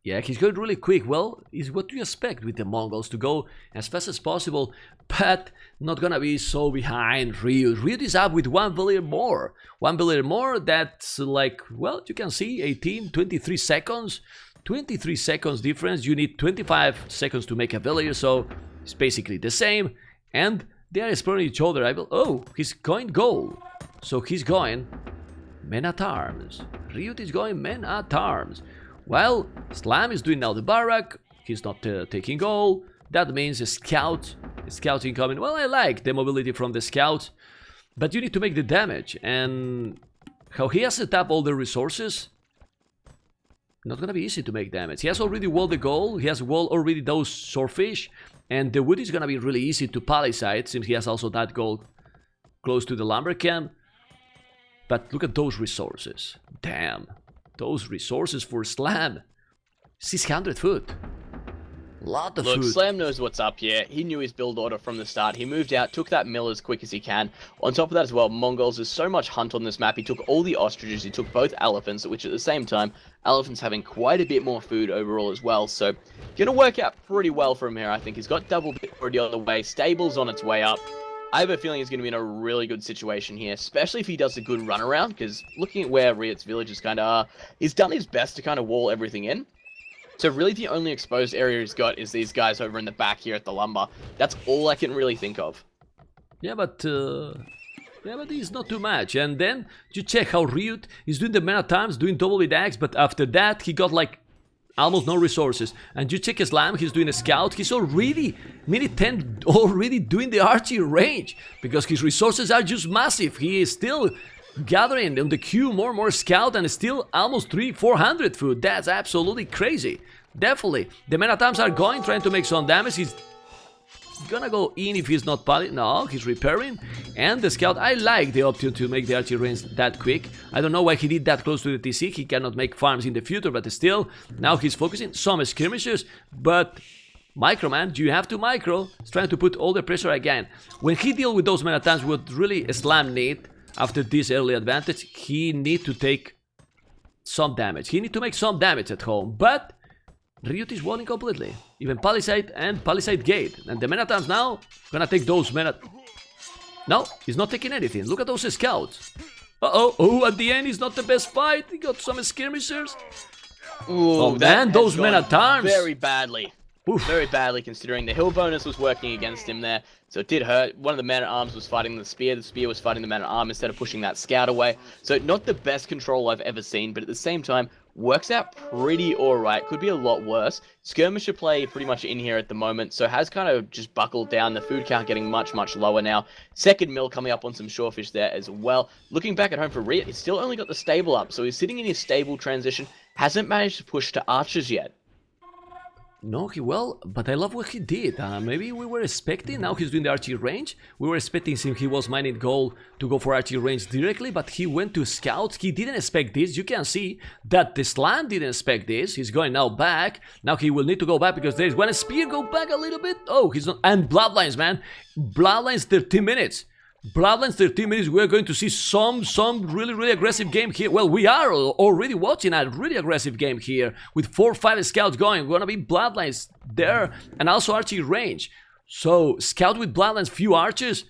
Yeah, he's going really quick. Well, is what you expect with the Mongols, to go as fast as possible, but not gonna be so behind RiuT. RiuT is up with 1 villager more. 1 villager more, that's like, well, you can see 18, 23 seconds. 23 seconds difference. You need 25 seconds to make a villager, so it's basically the same. And They are exploring each other. Oh, he's going goal. So he's going men at arms. RiuT is going men at arms. Well, Slam is doing now the barrack. He's not taking goal. That means a scout. A scout incoming. Well, I like the mobility from the scout. But you need to make the damage. And how he has set up all the resources, not gonna be easy to make damage. He has already walled the goal. He has walled already those swordfish. And the wood is gonna be really easy to palisade since he has also that goal close to the lumber camp. But look at those resources. Damn. Those resources for Slam. 600 food. Lot of food. Look, Slam knows what's up here. He knew his build order from the start. He moved out, took that mill as quick as he can. On top of that as well, Mongols, there's so much hunt on this map. He took all the ostriches, he took both elephants, which at the same time, elephants having quite a bit more food overall as well. So, gonna work out pretty well for him here, I think. He's got double bit already on the way. Stable's on its way up. I have a feeling he's going to be in a really good situation here, especially if he does a good run around, because looking at where RiuT's village is kind of, he's done his best to kind of wall everything in. So really the only exposed area he's got is these guys over in the back here at the lumber. That's all I can really think of. Yeah, but he's not too much. And then you check how RiuT is doing the mana times, doing double with axe, but after that he got like almost no resources. And you check his Slam, he's doing a scout. He's already, minute 10, already doing the archery range. Because his resources are just massive. He is still gathering on the queue more and more scout and still almost 300-400 food. That's absolutely crazy. Definitely. The mana times are going, trying to make some damage. He's gonna go in if he's not pally. No, he's repairing. And the scout, I like the option to make the archery range that quick. I don't know why he did that close to the TC. He cannot make farms in the future, but still, now he's focusing some skirmishes. But micro, man, you have to micro. He's trying to put all the pressure again. When he deal with those mana times, what really Slam need after this early advantage, he need to take some damage. He need to make some damage at home, but RiuT is walling completely. Even Palisade and Palisade Gate. And the mana times now, gonna take those mana... No, he's not taking anything. Look at those scouts. Uh-oh, oh, at the end, he's not the best fight. He got some skirmishers. Ooh, oh man, those mana times. Very badly. Oof. Very badly considering the hill bonus was working against him there. So it did hurt. One of the man-at-arms was fighting the spear was fighting the man-at-arm instead of pushing that scout away. So not the best control I've ever seen, but at the same time, works out pretty alright. Could be a lot worse. Skirmisher play pretty much in here at the moment, so has kind of just buckled down. The food count getting much, much lower now. Second mill coming up on some shorefish there as well. Looking back at home for RiuT, he's still only got the stable up, so he's sitting in his stable transition. Hasn't managed to push to archers yet. No, but I love what he did. Maybe we were expecting, now he's doing the archery range. We were expecting him, he was mining gold to go for archery range directly, but he went to scout. He didn't expect this. You can see that the Slam didn't expect this. He's going now back. Now he will need to go back because there's one spear. Go back a little bit. Oh, he's not. And Bloodlines, man. Bloodlines 13 minutes. Bloodlines 13 minutes, we're going to see some really aggressive game here. Well, we are already watching a really aggressive game here with 4 or 5 scouts going. We're gonna be Bloodlines there and also archery range. So, scout with Bloodlines, few archers.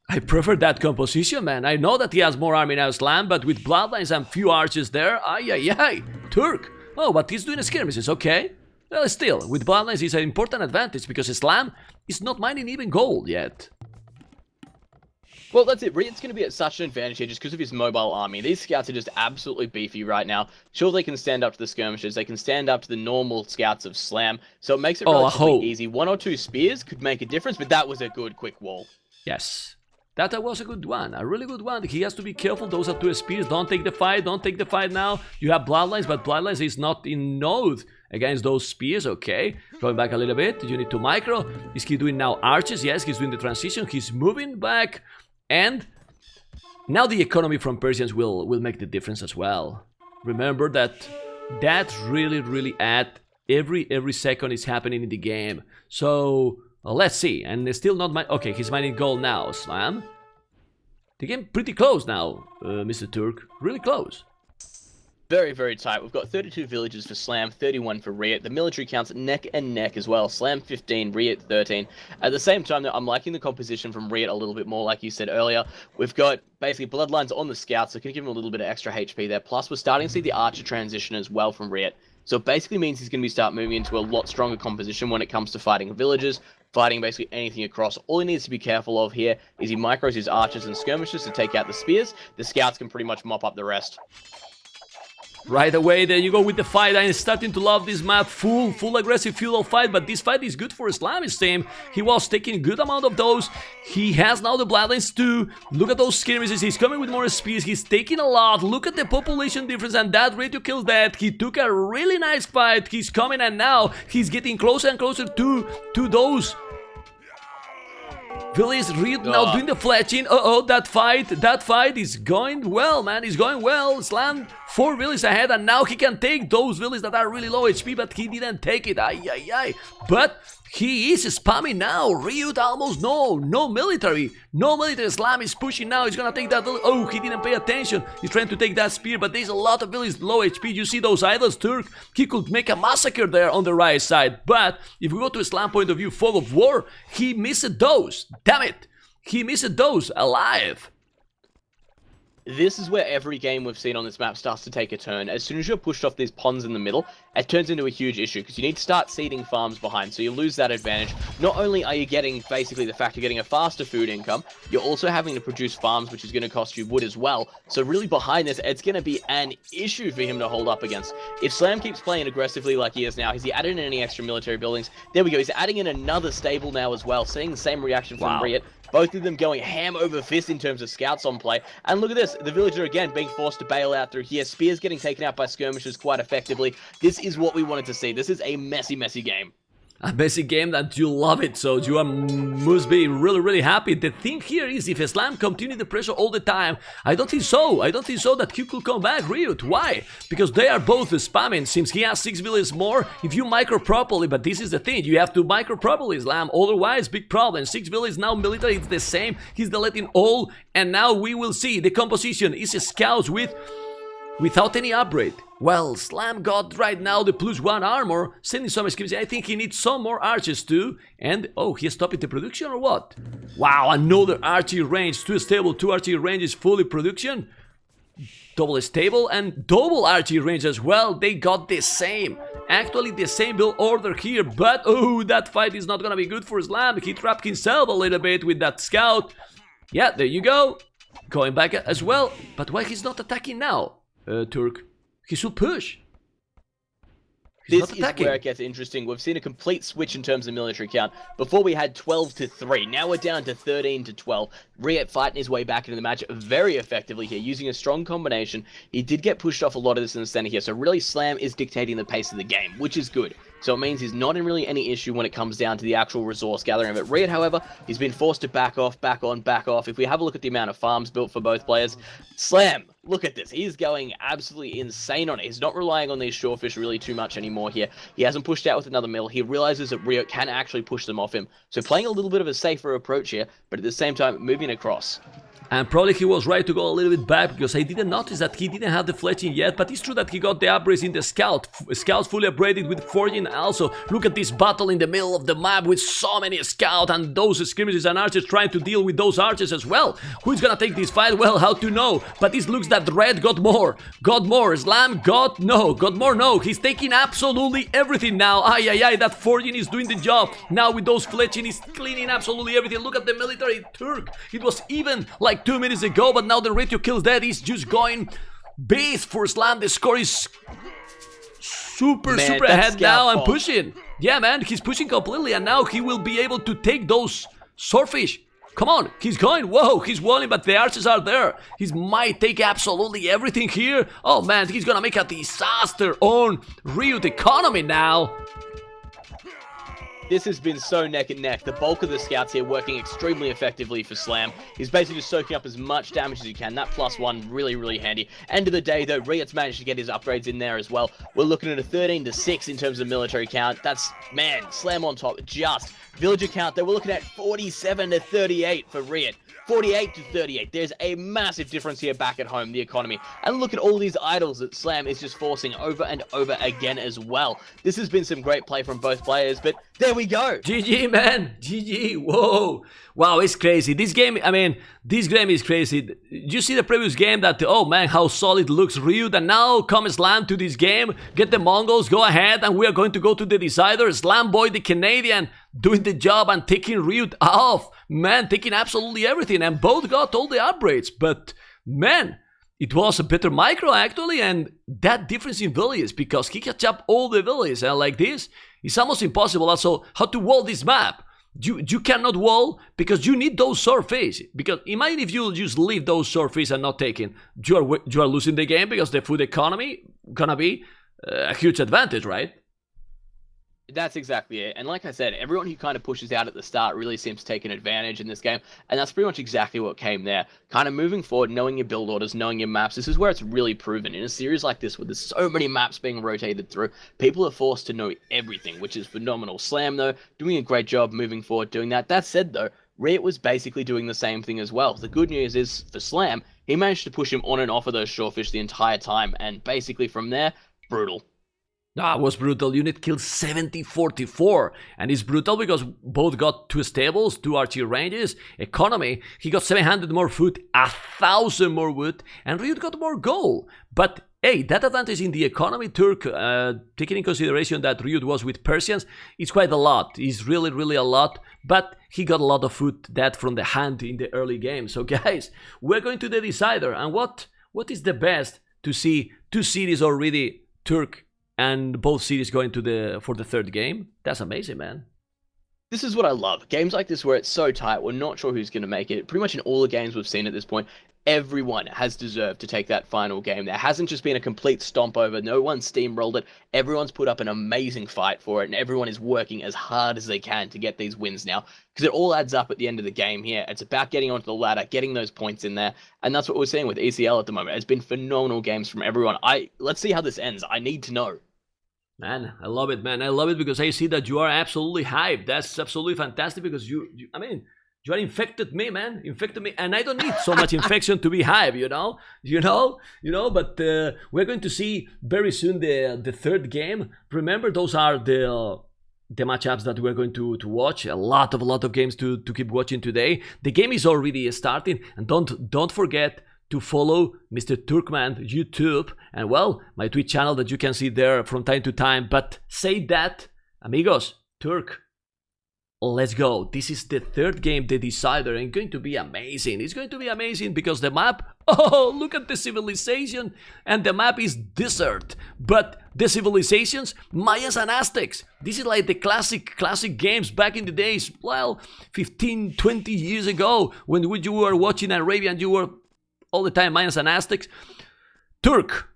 I prefer that composition, man. I know that he has more army now, Slam, but with Bloodlines and few archers there, ay. Turk. Oh, but he's doing skirmishes, okay. Well, still, with Bloodlines it's an important advantage because Slam is not mining even gold yet. Well, that's it. RiuT's going to be at such an advantage here just because of his mobile army. These scouts are just absolutely beefy right now. Sure, they can stand up to the skirmishers. They can stand up to the normal scouts of Slam. So it makes it relatively easy. 1 or 2 spears could make a difference, but that was a good quick wall. Yes. That was a good one. A really good one. He has to be careful. Those are 2 spears. Don't take the fight. Don't take the fight now. You have Bloodlines, but Bloodlines is not in node against those spears, okay. Going back a little bit. You need to micro. Is he doing now archers? Yes, he's doing the transition. He's moving back. And now the economy from Persians will make the difference as well. Remember that really add every second is happening in the game. So let's see. And still not my okay. He's mining gold now. Slam. The game pretty close now, Mr. Turk. Really close. Very, very tight. We've got 32 villages for Slam, 31 for RiuT. The military counts neck and neck as well. Slam 15, RiuT 13. At the same time, though, I'm liking the composition from RiuT a little bit more, like you said earlier. We've got basically Bloodlines on the scouts, so can give him a little bit of extra HP there. Plus, we're starting to see the archer transition as well from RiuT. So it basically means he's going to start moving into a lot stronger composition when it comes to fighting villagers, fighting basically anything across. All he needs to be careful of here is he micros his archers and skirmishers to take out the spears. The scouts can pretty much mop up the rest. Right away, there you go with the fight. I'm starting to love this map. Full aggressive feudal fight, but this fight is good for Islam, it seems. He was taking a good amount of those. He has now the bloodlines too. Look at those skirmishes. He's coming with more spears. He's taking a lot. Look at the population difference, and that RiuT kills that. He took a really nice fight. He's coming, and now he's getting closer and closer to those Village. RiuT now doing the fletching. That fight is going well, man. It's going well. Slam 4 villages ahead, and now he can take those villages that are really low HP, but he didn't take it. But he is spamming now. RiuT almost no military. No military. Slam is pushing now. He's gonna take that village. Oh, he didn't pay attention. He's trying to take that spear, but there's a lot of villages low HP. You see those idols, Turk? He could make a massacre there on the right side. But if we go to a Slam point of view, Fog of War, he missed those. Damn it. He missed those alive. This is where every game we've seen on this map starts to take a turn. As soon as you're pushed off these ponds in the middle, it turns into a huge issue because you need to start seeding farms behind, so you lose that advantage. Not only are you getting basically the fact you're getting a faster food income, you're also having to produce farms, which is going to cost you wood as well. So really behind this, it's going to be an issue for him to hold up against. If Slam keeps playing aggressively like he is now, has he added in any extra military buildings? There we go, he's adding in another stable now as well, seeing the same reaction from RiuT. Both of them going ham over fist in terms of scouts on play. And look at this, the villager again being forced to bail out through here. Spears getting taken out by skirmishers quite effectively. This is what we wanted to see. This is a messy, messy game. A messy game that you love it, so you must be really happy. The thing here is, if Islam continue the pressure all the time, I don't think so that he could come back, RiuT. Why? Because they are both spamming. Since he has 6 villages more, if you micro properly, but this is the thing, you have to micro properly, Islam, otherwise big problem. 6 villages now military, it's the same, he's deleting all, and now we will see the composition is scouts without any upgrade. Well, Slam got right now the +1 armor, sending some skills. I think he needs some more archers too. And, oh, he stopped the production or what? Wow, another archery range, 2 stable, 2 archery ranges, fully production. Double stable and double archery range as well. They got the same. Actually, the same build order here, but, oh, that fight is not gonna be good for Slam. He trapped himself a little bit with that scout. Yeah, there you go. Going back as well. But why he's not attacking now? Turk, he should push. This is where it gets interesting. We've seen a complete switch in terms of military count. Before we had 12 to 3. Now we're down to 13 to 12. RiuT fighting his way back into the match very effectively here, using a strong combination. He did get pushed off a lot of this in the center here, so really Slam is dictating the pace of the game, which is good. So it means he's not in really any issue when it comes down to the actual resource gathering. But RiuT, however, he's been forced to back off, back on, back off. If we have a look at the amount of farms built for both players, Slam, look at this. He's going absolutely insane on it. He's not relying on these shorefish really too much anymore here. He hasn't pushed out with another mill. He realizes that RiuT can actually push them off him. So playing a little bit of a safer approach here, but at the same time, moving across. And probably he was right to go a little bit back, because I didn't notice that he didn't have the fletching yet, but it's true that he got the upgrades in the scout. Scouts fully upgraded with forging also. Look at this battle in the middle of the map with so many scouts and those skirmishes and archers trying to deal with those archers as well. Who's gonna take this fight? Well, how to know? But it looks that Red got more. Slam got more, no. He's taking absolutely everything now. That forging is doing the job. Now with those fletching, he's cleaning absolutely everything. Look at the military Turk. It was even like 2 minutes ago, but now the RiuT kills that. He's just going base for Slam. The score is super ahead now and pushing. Yeah, man, he's pushing completely, and now he will be able to take those swordfish. Come on, he's going. Whoa, he's walling, but the archers are there. He might take absolutely everything here. Oh man, he's gonna make a disaster on RiuT economy now. This has been so neck and neck. The bulk of the scouts here working extremely effectively for Slam. He's basically just soaking up as much damage as he can. That +1 really handy. End of the day though, RiuT's managed to get his upgrades in there as well. We're looking at a 13 to 6 in terms of military count. That's, man, Slam on top. Just villager count though, we're looking at 47 to 38 for RiuT. 48 to 38. There's a massive difference here back at home, the economy. And look at all these idols that Slam is just forcing over and over again as well. This has been some great play from both players, but there we we go. GG, man. GG. Whoa. Wow, it's crazy. This game, I mean, this game is crazy. You see the previous game that, oh man, how solid looks RiuT, and now come Slam to this game, get the Mongols, go ahead, and we are going to go to the decider. Slam Boy, the Canadian, doing the job and taking RiuT off. Man, taking absolutely everything, and both got all the upgrades, but man, it was a better micro actually, and that difference in villages, because he catch up all the villages, and like this, it's almost impossible also how to wall this map. You cannot wall because you need those surface. Because imagine if you just leave those surface and not taking, you are losing the game because the food economy gonna be a huge advantage, right? That's exactly it. And like I said, everyone who kind of pushes out at the start really seems to take an advantage in this game. And that's pretty much exactly what came there. Kind of moving forward, knowing your build orders, knowing your maps. This is where it's really proven. In a series like this, where there's so many maps being rotated through, people are forced to know everything, which is phenomenal. Slam, though, doing a great job moving forward doing that. That said, though, RiuT was basically doing the same thing as well. The good news is, for Slam, he managed to push him on and off of those shorefish the entire time. And basically from there, brutal. Ah, it was brutal. Unit killed 70-44. And it's brutal because both got 2 stables, 2 archery ranges. Economy, he got 700 more food, 1,000 more wood, and RiuT got more gold. But hey, that advantage in the economy, Turk, taking in consideration that RiuT was with Persians, it's quite a lot. It's really, really a lot. But he got a lot of food, that from the hand in the early game. So guys, we're going to the decider. And what is the best to see 2 cities already, Turk, and both cities going to for the 3rd game? That's amazing, man. This is what I love. Games like this where it's so tight, we're not sure who's going to make it. Pretty much in all the games we've seen at this point, everyone has deserved to take that final game. There hasn't just been a complete stomp over. No one steamrolled it. Everyone's put up an amazing fight for it, and everyone is working as hard as they can to get these wins now, because it all adds up at the end of the game here. It's about getting onto the ladder, getting those points in there, and that's what we're seeing with ECL at the moment. It's been phenomenal games from everyone. Let's see how this ends. I need to know. Man, I love it, man. I love it because I see that you are absolutely hyped. That's absolutely fantastic because I mean, you are infected me, man. Infected me, and I don't need so much infection to be hyped, you know. But we're going to see very soon the 3rd game. Remember, those are the matchups that we're going to watch. A lot of games to keep watching today. The game is already starting, and don't forget to follow Mr. Turkman YouTube, and well, my Twitch channel that you can see there from time to time. But say that, amigos, Turk, let's go. This is the 3rd game, the decider, and going to be amazing. It's going to be amazing because the map, oh, look at the civilization, and the map is desert, but the civilizations, Mayas and Aztecs. This is like the classic games back in the days, well, 15, 20 years ago, when you were watching Arabia and you were all the time Mayans and Aztecs. Turk,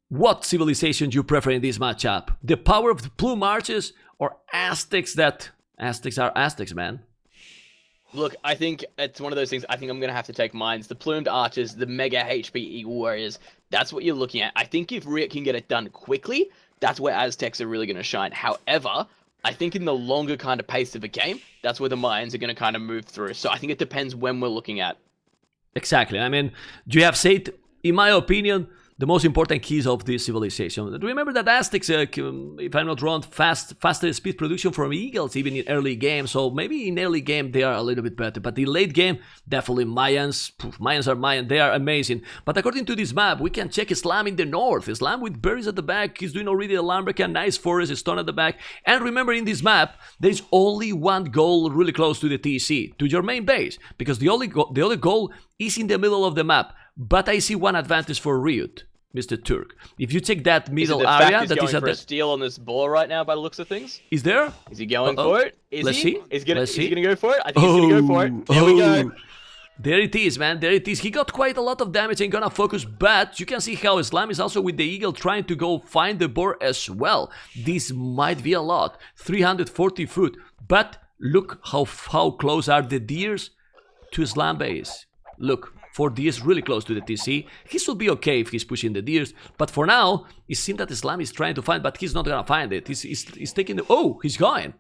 what civilization do you prefer in this matchup? The power of the plume arches or Aztecs? That Aztecs are Aztecs, man. Look, I think it's one of those things. I think I'm going to have to take mines. The plumed archers, the mega HP eagle warriors, that's what you're looking at. I think if RiuT can get it done quickly, that's where Aztecs are really going to shine. However, I think in the longer kind of pace of a game, that's where the Mayans are going to kind of move through. So I think it depends when we're looking at. Exactly. I mean, you have said, in my opinion, the most important keys of this civilization. Remember that Aztecs, if I'm not wrong, faster speed production from eagles, even in early game. So maybe in early game they are a little bit better, but in late game, definitely Mayans. Mayans are Mayan. They are amazing. But according to this map, we can check Islam in the north. Islam with berries at the back. He's doing already a lumberjack, nice forest, a stone at the back. And remember, in this map, there is only one goal really close to the TC, to your main base, because the other goal is in the middle of the map. But I see one advantage for RiuT, Mr. Turk. If you take that middle area, that is going for a steal on this ball right now by the looks of things. Is there? Is he going for it? Let's see. Is he gonna go for it? I think he's gonna go for it. There we go. There it is, man. There it is. He got quite a lot of damage and gonna focus, but you can see how Islam is also with the eagle trying to go find the boar as well. This might be a lot. 340 foot. But look how close are the deers to Islam base. Look. 4 deers really close to the TC. He should be okay if he's pushing the deers. But for now, it seems that Islam is trying to find, but he's not gonna find it. He's taking the... Oh, he's going.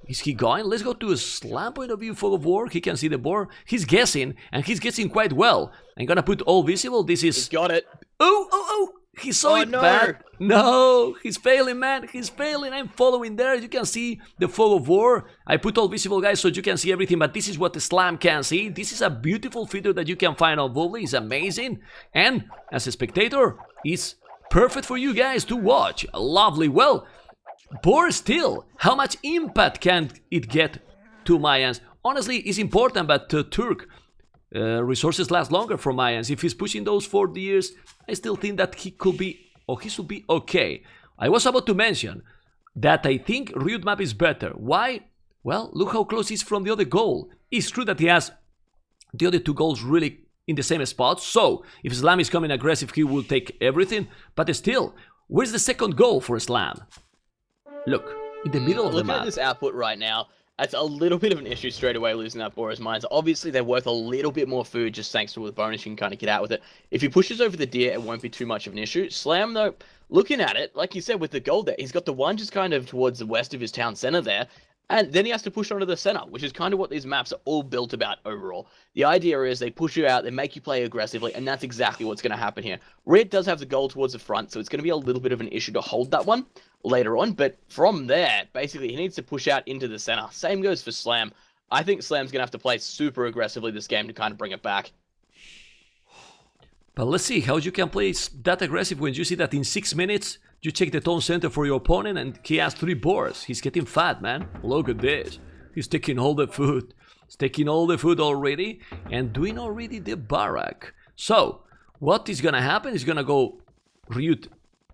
Is he going? Let's go to Islam point of view for the war. He can see the boar. He's guessing, and he's guessing quite well. I'm gonna put all visible. This is... He's got it. Oh! He saw Oh, it, no. man. No, he's failing, man. He's failing. I'm following there. You can see the fog of war. I put all visible, guys, so you can see everything, but this is what the Slam can see. This is a beautiful feature that you can find on Volley. It's amazing. And as a spectator, it's perfect for you guys to watch. Lovely. Well, Boar still, how much impact can it get to Mayans? Honestly, it's important, but Turk, resources last longer for Mayans. If he's pushing those 4 years, I still think that he could be, or he should be okay. I was about to mention that I think RiuT map is better. Why? Well, look how close he's from the other goal. It's true that he has the other 2 goals really in the same spot, so if Slam is coming aggressive, he will take everything, but still, where's the second goal for Slam? Look, in the middle of the map. Looking at this output right now, that's a little bit of an issue straight away, losing that Bora's Mines. Obviously, they're worth a little bit more food just thanks to the bonus you can kind of get out with it. If he pushes over the deer, it won't be too much of an issue. Slam, though, looking at it, like you said, with the gold there, he's got the one just kind of towards the west of his town center there, and then he has to push onto the center, which is kind of what these maps are all built about overall. The idea is they push you out, they make you play aggressively, and that's exactly what's going to happen here. RiuT does have the goal towards the front, so it's going to be a little bit of an issue to hold that one later on, but from there, basically, he needs to push out into the center. Same goes for Slam. I think Slam's going to have to play super aggressively this game to kind of bring it back. But let's see how you can play that aggressive when you see that in 6 minutes, you check the tone center for your opponent and he has 3 boars. He's getting fat, man. Look at this. He's taking all the food. He's taking all the food already and doing already the barrack. So, what is going to happen? He's going to go RiuT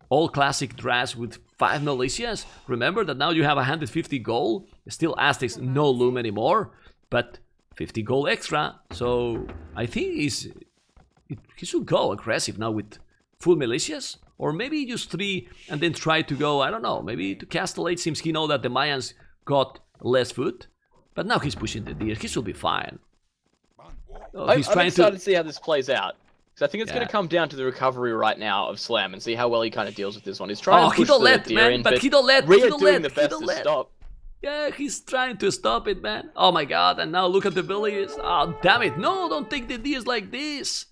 all classic dress with 5 militias. Remember that now you have 150 gold. Still Aztecs, no loom anymore, but 50 gold extra. So I think he should go aggressive now with full militias, or maybe use 3 and then try to go, I don't know, maybe to castellate, since he know that the Mayans got less food. But now he's pushing the deer. He should be fine. I'm excited to see how this plays out. Because I think it's going to come down to the recovery right now of Slam and see how well he kind of deals with this one. He's trying to push the deer in, but he don't let, RiuT doing the best to stop. Yeah, he's trying to stop it, man. Oh my god, and now look at the villages. Oh, damn it. No, don't take the deers like this.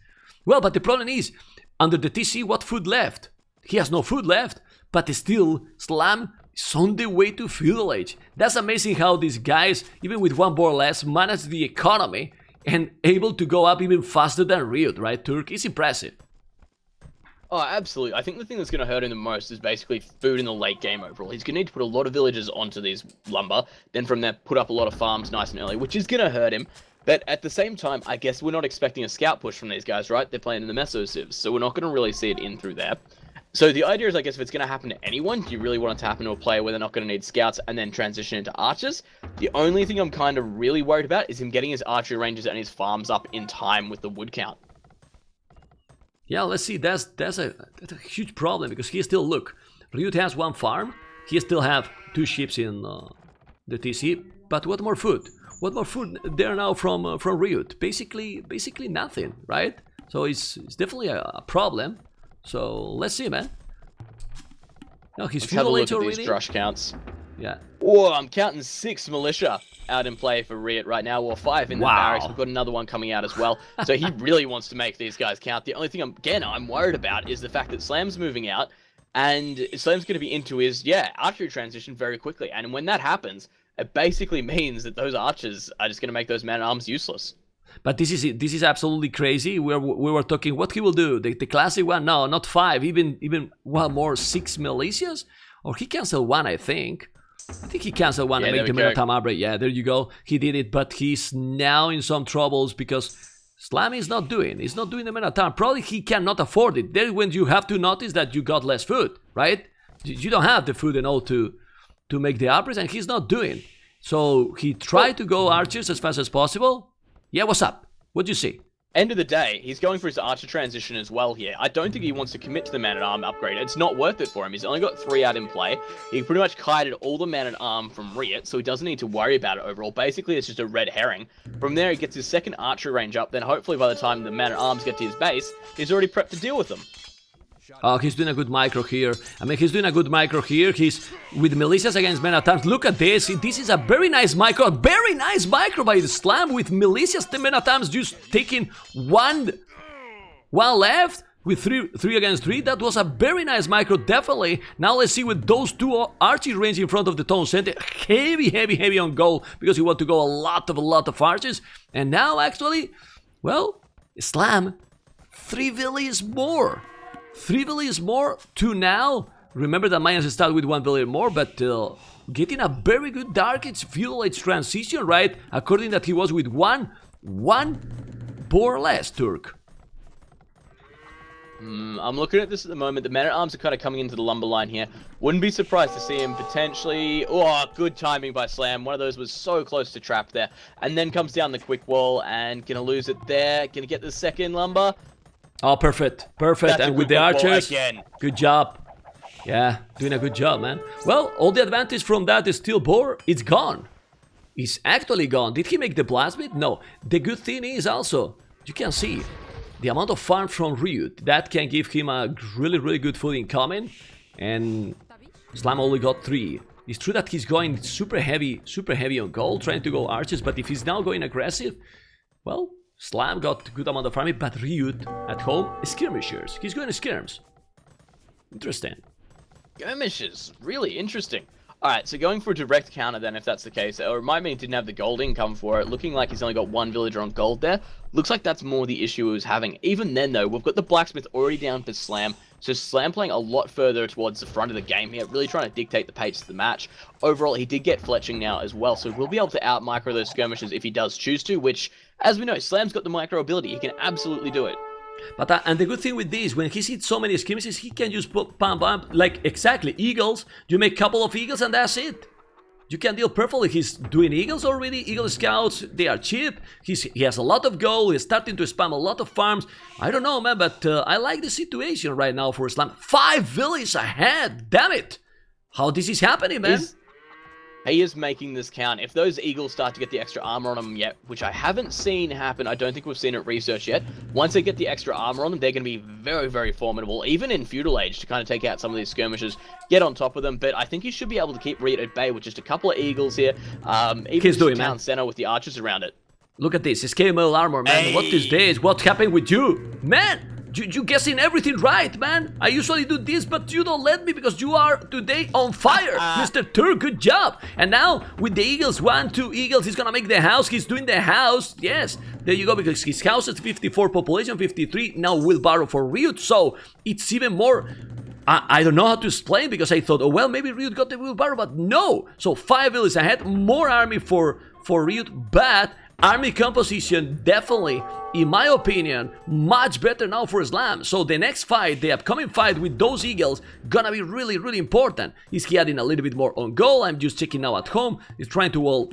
Well, but the problem is, under the TC, what food left? He has no food left, but still, Slam is on the way to feudal age. That's amazing how these guys, even with 1 boar less, manage the economy and able to go up even faster than RiuT, right, Turk? It's impressive. Oh, absolutely. I think the thing that's going to hurt him the most is basically food in the late game overall. He's going to need to put a lot of villages onto these lumber, then from there put up a lot of farms nice and early, which is going to hurt him. But at the same time, I guess we're not expecting a scout push from these guys, right? They're playing in the meso civs, so we're not going to really see it in through there. So the idea is, I guess, if it's going to happen to anyone, do you really want it to happen to a player where they're not going to need scouts and then transition into archers? The only thing I'm kind of really worried about is him getting his archery ranges and his farms up in time with the wood count. Yeah, let's see. That's a huge problem because he still, look, RiuT has 1 farm. He still have 2 ships in the TC. But what more food? What more food there now from RiuT? Basically nothing, right? So it's definitely a problem. So let's see, man. No, he's feudal age already. These drush counts. Yeah. Oh, I'm counting 6 militia out in play for RiuT right now. Well, 5 in the barracks. We've got another one coming out as well. So he really wants to make these guys count. The only thing I'm worried about is the fact that Slam's moving out, and Slam's going to be into his archery transition very quickly. And when that happens, it basically means that those archers are just going to make those man-at-arms useless. But this is absolutely crazy. We were talking what he will do. The classic one, no, not 5, even 1 more 6 militias, or he canceled 1, I think. I think he canceled 1 and made the Man-at-Arm upgrade. Yeah, there you go. He did it, but he's now in some troubles because Slam is not doing. He's not doing the Man-at-Arm. Probably he cannot afford it. There, when you have to notice that you got less food, right? You don't have the food and all to make the upgrades, and he's not doing. So he tried to go archers as fast as possible. Yeah, what's up? What'd you see? End of the day, he's going for his archer transition as well here. I don't think he wants to commit to the man-at-arm upgrade. It's not worth it for him. He's only got 3 out in play. He pretty much kited all the man-at-arm from RiuT, so he doesn't need to worry about it overall. Basically, it's just a red herring. From there, he gets his 2nd archer range up. Then hopefully by the time the man-at-arms get to his base, he's already prepped to deal with them. Oh, he's doing a good micro here. I mean, he's doing a good micro here. He's with militias against man-at-arms. Look at this. This is a very nice micro. Very nice micro by the Slam with militias. The man-at-arms just taking one left. with three against 3. That was a very nice micro, definitely. Now let's see with those two archers range in front of the town center. Heavy on goal, because he want to go a lot of archers. And now actually, well, Slam, 3 villages more. 3 villages more to now. Remember that Mayans start with 1 village more, but getting a very good Dark Age Feudal Age transition, right? According that he was with one more or less, Turk. I'm looking at this at the moment. The men-at-arms are kind of coming into the lumber line here. Wouldn't be surprised to see him potentially... Oh, good timing by Slam. One of those was so close to trap there. And then comes down the quick wall and gonna lose it there. Gonna get the second lumber. Oh, perfect. Perfect. That's and with the archers, again. Good job. Yeah, doing a good job, man. Well, all the advantage from that steel bore, it's gone. It's actually gone. Did he make the plasmid? No. The good thing is also, you can see the amount of farm from RiuT. That can give him a really good food incoming. And Slam only got 3. It's true that he's going super heavy on gold, trying to go archers, but if he's now going aggressive, well, Slam got a good amount of farming, but RiuT at home, skirmishers. He's going to skirms. Interesting. Skirmishes, really interesting. Alright, so going for a direct counter then, if that's the case. Or it might mean he didn't have the gold income for it. Looking like he's only got 1 villager on gold there. Looks like that's more the issue he was having. Even then though, we've got the blacksmith already down for Slam. So Slam playing a lot further towards the front of the game here, really trying to dictate the pace of the match. Overall, he did get fletching now as well, so we'll be able to out-micro those skirmishes if he does choose to, which, as we know, Slam's got the micro ability. He can absolutely do it. But and the good thing with this, when he sees so many skirmishes, he can just put pam, like exactly eagles. You make a couple of eagles and that's it. You can deal perfectly. He's doing eagles already. Eagle scouts, they are cheap. He has a lot of gold. He's starting to spam a lot of farms. I don't know, man, but I like the situation right now for Slam. 5 villages ahead. Damn it! How this is happening, man? He is making this count. If those eagles start to get the extra armor on them yet, which I haven't seen happen, I don't think we've seen it researched yet. Once they get the extra armor on them, they're going to be very formidable, even in Feudal Age, to kind of take out some of these skirmishes, get on top of them. But I think he should be able to keep RiuT at bay with just a couple of eagles here. Even He's doing, town man. center with the archers around it. Look at this, EscapeAoE armor, man. Hey. What is this? What's happening with you? Man! You guessing everything right, man. I usually do this, but you don't let me because you are today on fire. Mr. Turk, good job. And now, with the eagles, 1, 2 eagles, he's gonna make the house. He's doing the house. Yes, there you go, because his house is 54 population, 53. Now wheelbarrow for RiuT, so it's even more... I don't know how to explain, because I thought, oh, well, maybe RiuT got the wheelbarrow, but no. So 5 villages ahead, more army for RiuT, but... Army composition, definitely, in my opinion, much better now for Slam. So the next fight, the upcoming fight with those eagles, gonna be really important. Is he adding a little bit more on goal? I'm just checking now at home. He's trying to wall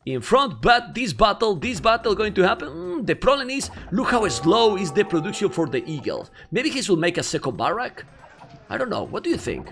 in front, but this battle going to happen? The problem is, look how slow is the production for the eagles. Maybe he should make a second barrack? I don't know, what do you think?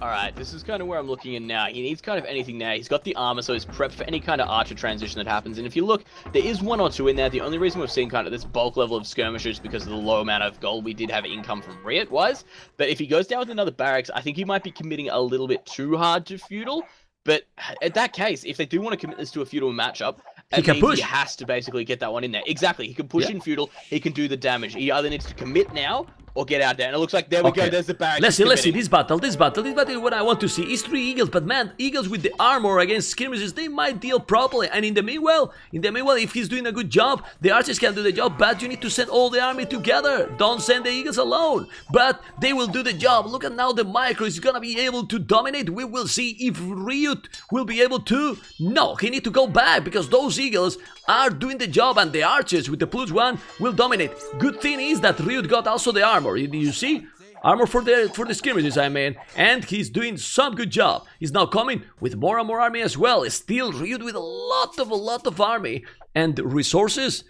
Alright, this is kind of where I'm looking in now. He needs kind of anything there. He's got the armor, so he's prepped for any kind of archer transition that happens. And if you look, there is 1 or 2 in there. The only reason we've seen kind of this bulk level of skirmishers because of the low amount of gold we did have income from RiuT-wise. But if he goes down with another barracks, I think he might be committing a little bit too hard to feudal. But at that case, if they do want to commit this to a feudal matchup, he can push. He has to basically get that one in there. Exactly. He can push in feudal. He can do the damage. He either needs to commit now or get out there. And it looks like there we go. There's the barracks. Let's see this battle is what I want to see. Is 3 eagles, but man, eagles with the armor against skirmishes, they might deal properly. And in the meanwhile, if he's doing a good job, the archers can do the job, but you need to send all the army together. Don't send the eagles alone. But they will do the job. Look at now the micro is gonna be able to dominate. We will see if RiuT will be able to. No, he need to go back because those eagles are doing the job and the archers with the +1 will dominate. Good thing is that RiuT got also the armor. Did you see? Armor for the skirmishes, I mean. And he's doing some good job. He's now coming with more and more army as well. Still RiuT with a lot of army. And resources?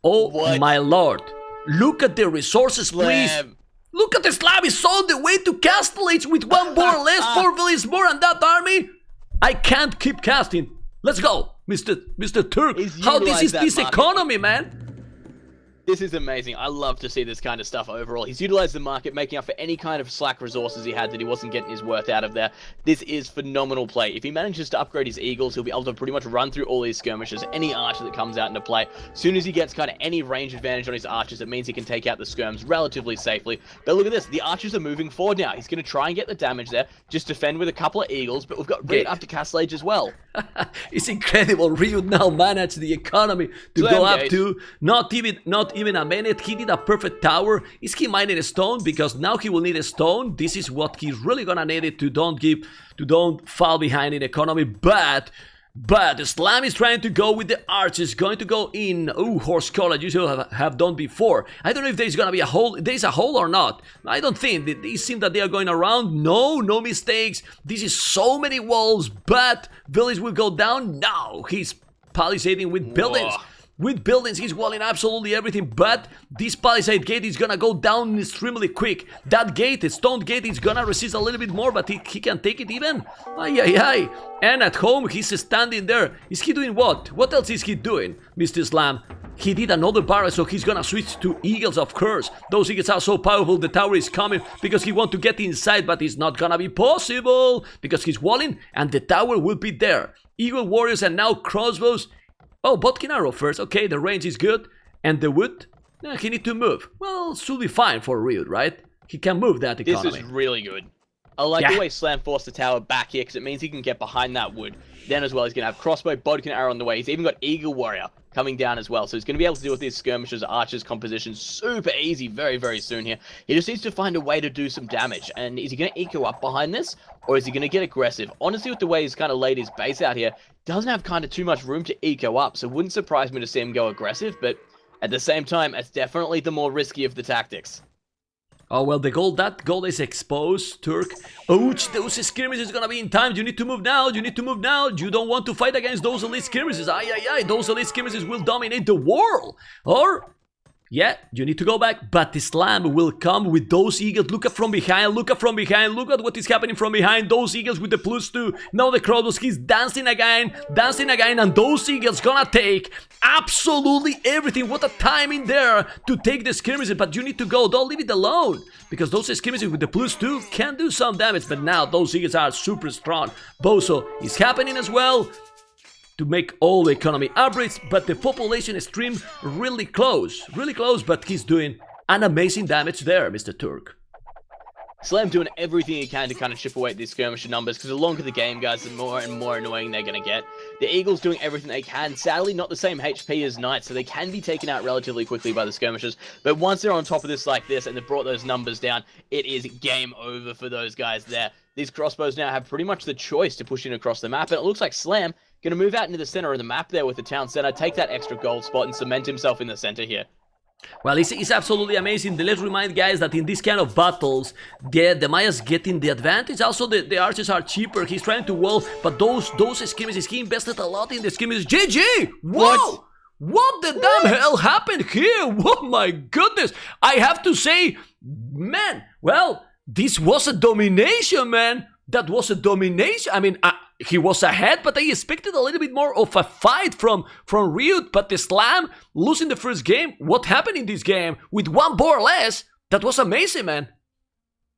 Oh my lord. Look at the resources, please. Look at the Slam. He's on the way to Castle Age with 1 more less, 4 villages more, and that army. I can't keep casting. Let's go, Mr. Turk. How this is this economy, man? This is amazing. I love to see this kind of stuff overall. He's utilized the market, making up for any kind of slack resources he had that he wasn't getting his worth out of there. This is phenomenal play. If he manages to upgrade his Eagles, he'll be able to pretty much run through all these skirmishes, any archer that comes out into play. As soon as he gets kind of any range advantage on his archers, it means he can take out the skirms relatively safely. But look at this. The archers are moving forward now. He's going to try and get the damage there, just defend with a couple of Eagles, but we've got RiuT up to Castle Age as well. It's incredible. RiuT now managed the economy to go up to not even a minute. He did a perfect tower. Is he mining a stone? Because now he will need a stone. This is what he's really gonna need it to don't fall behind in economy. But Slam is trying to go with the archers, going to go in. Oh, horse collar, you should have done before. I don't know if there's gonna be a hole. There's a hole or not. I don't think. It seems that they are going around. No mistakes. This is so many walls, but village will go down. No, he's palisading with buildings. Whoa. With buildings, he's walling absolutely everything, but this palisade gate is gonna go down extremely quick. That gate, the stone gate, is gonna resist a little bit more, but he can take it even. Ay. And at home, he's standing there. Is he doing what? What else is he doing, Mr. Slam? He did another barrel, so he's gonna switch to Eagles, of course. Those Eagles are so powerful, the tower is coming because he wants to get inside, but it's not gonna be possible because he's walling and the tower will be there. Eagle warriors and now crossbows. Oh, Botkin arrow first. Okay, the range is good. And the wood? Yeah, he need to move. Well, should be fine for RiuT, right? He can move that economy. This is really good. I like the way Slam forced the tower back here because it means he can get behind that wood. Then as well, he's going to have crossbow, Bodkin arrow on the way. He's even got Eagle Warrior coming down as well. So he's going to be able to deal with these skirmishers, archers, composition super easy very soon here. He just needs to find a way to do some damage. And is he going to eco up behind this? Or is he going to get aggressive? Honestly, with the way he's kind of laid his base out here, doesn't have kind of too much room to eco up. So it wouldn't surprise me to see him go aggressive. But at the same time, it's definitely the more risky of the tactics. Oh, well, that goal is exposed, Turk. Ouch, those skirmishes is gonna be in time. You need to move now. You don't want to fight against those elite skirmishes. Ay. Those elite skirmishes will dominate the world. Or, yeah, you need to go back. But the Slam will come with those Eagles. Look at from behind. Look at what is happening from behind. Those Eagles with the +2. Now the crossbows. He's dancing again. And those Eagles gonna take absolutely everything. What a timing there to take the skirmishes. But you need to go. Don't leave it alone. Because those skirmishes with the +2 can do some damage. But now those Eagles are super strong. Bozo is happening as well to make all the economy upgrades, but the population stream really close, but he's doing an amazing damage there, Mr. Turk. Slam doing everything he can to kind of chip away at these skirmisher numbers, because the longer the game goes, the more and more annoying they're going to get. The Eagles doing everything they can, sadly not the same HP as Knights, so they can be taken out relatively quickly by the skirmishers, but once they're on top of this like this, and they've brought those numbers down, it is game over for those guys there. These crossbows now have pretty much the choice to push in across the map, and it looks like Slam going to move out into the center of the map there with the town center, take that extra gold spot, and cement himself in the center here. Well, it's absolutely amazing. Let's remind guys that in this kind of battles, the Maya's getting the advantage. Also, the archers are cheaper. He's trying to wall, but those skirmishes, he invested a lot in the skirmishes. GG! Whoa! What the damn hell happened here? Oh my goodness! I have to say, man, well, this was a domination, man. That was a domination. I mean, he was ahead, but I expected a little bit more of a fight from RiuT. But the Slam losing the first game. What happened in this game with one board less? That was amazing, man.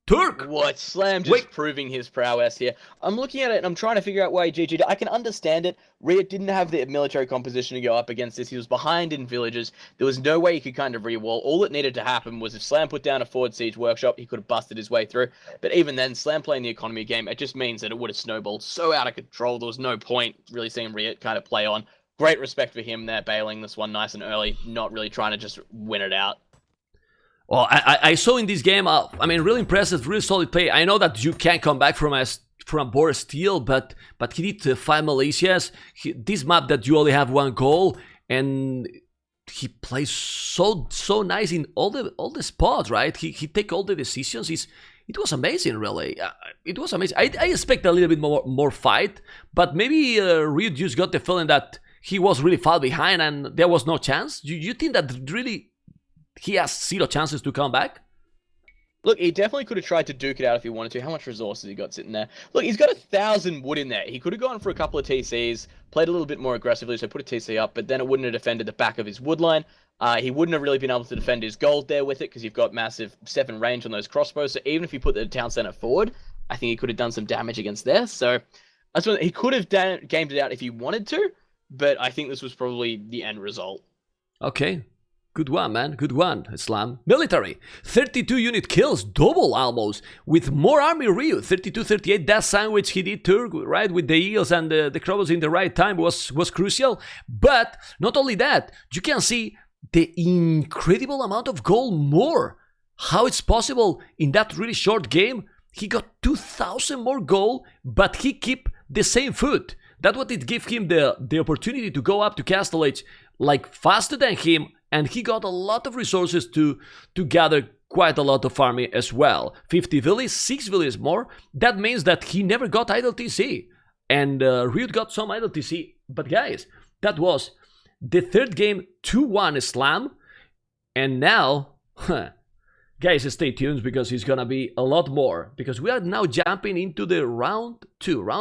Turk. What? Slam just proving his prowess here. I'm looking at it and I'm trying to figure out why GG. I can understand it. RiuT didn't have the military composition to go up against this. He was behind in villages. There was no way he could kind of re-wall. All that needed to happen was if Slam put down a forward siege workshop, he could have busted his way through. But even then, Slam playing the economy game, it just means that it would have snowballed so out of control. There was no point really seeing RiuT kind of play on. Great respect for him there, bailing this one nice and early, not really trying to just win it out. Well, I saw in this game, I mean, really impressive, really solid play. I know that you can't come back from a board steal, but he did 5 Malaysias. This map that you only have one goal, and he plays so nice in all the spots, right? He take all the decisions. It was amazing, really. It was amazing. I expect a little bit more fight, but maybe RiuT just got the feeling that he was really far behind and there was no chance. You think that really he has 0 chances to come back? Look, he definitely could have tried to duke it out if he wanted to. How much resources he got sitting there? Look, he's got 1,000 wood in there. He could have gone for a couple of TCs, played a little bit more aggressively, so put a TC up, but then it wouldn't have defended the back of his wood line. He wouldn't have really been able to defend his gold there with it, because you've got massive 7 range on those crossbows. So even if you put the town center forward, I think he could have done some damage against there. So that's what he could have gamed it out if he wanted to, but I think this was probably the end result. Okay. Good one, man. Good one, Islam. Military. 32 unit kills, double almost. With more army RiuT. 32-38. That sandwich he did too, right? With the eagles and the crowbows in the right time was crucial. But not only that, you can see the incredible amount of gold more. How it's possible in that really short game? He got 2,000 more gold, but he keep the same foot. That's what it gave him the opportunity to go up to Castle Age like faster than him, and he got a lot of resources to gather quite a lot of army as well. 50 villas, 6 villas more. That means that he never got idle TC, and RiuT got some idle TC. But guys, that was the third game, 2-1 Islam, and now, guys, stay tuned because it's gonna be a lot more, because we are now jumping into the round 2.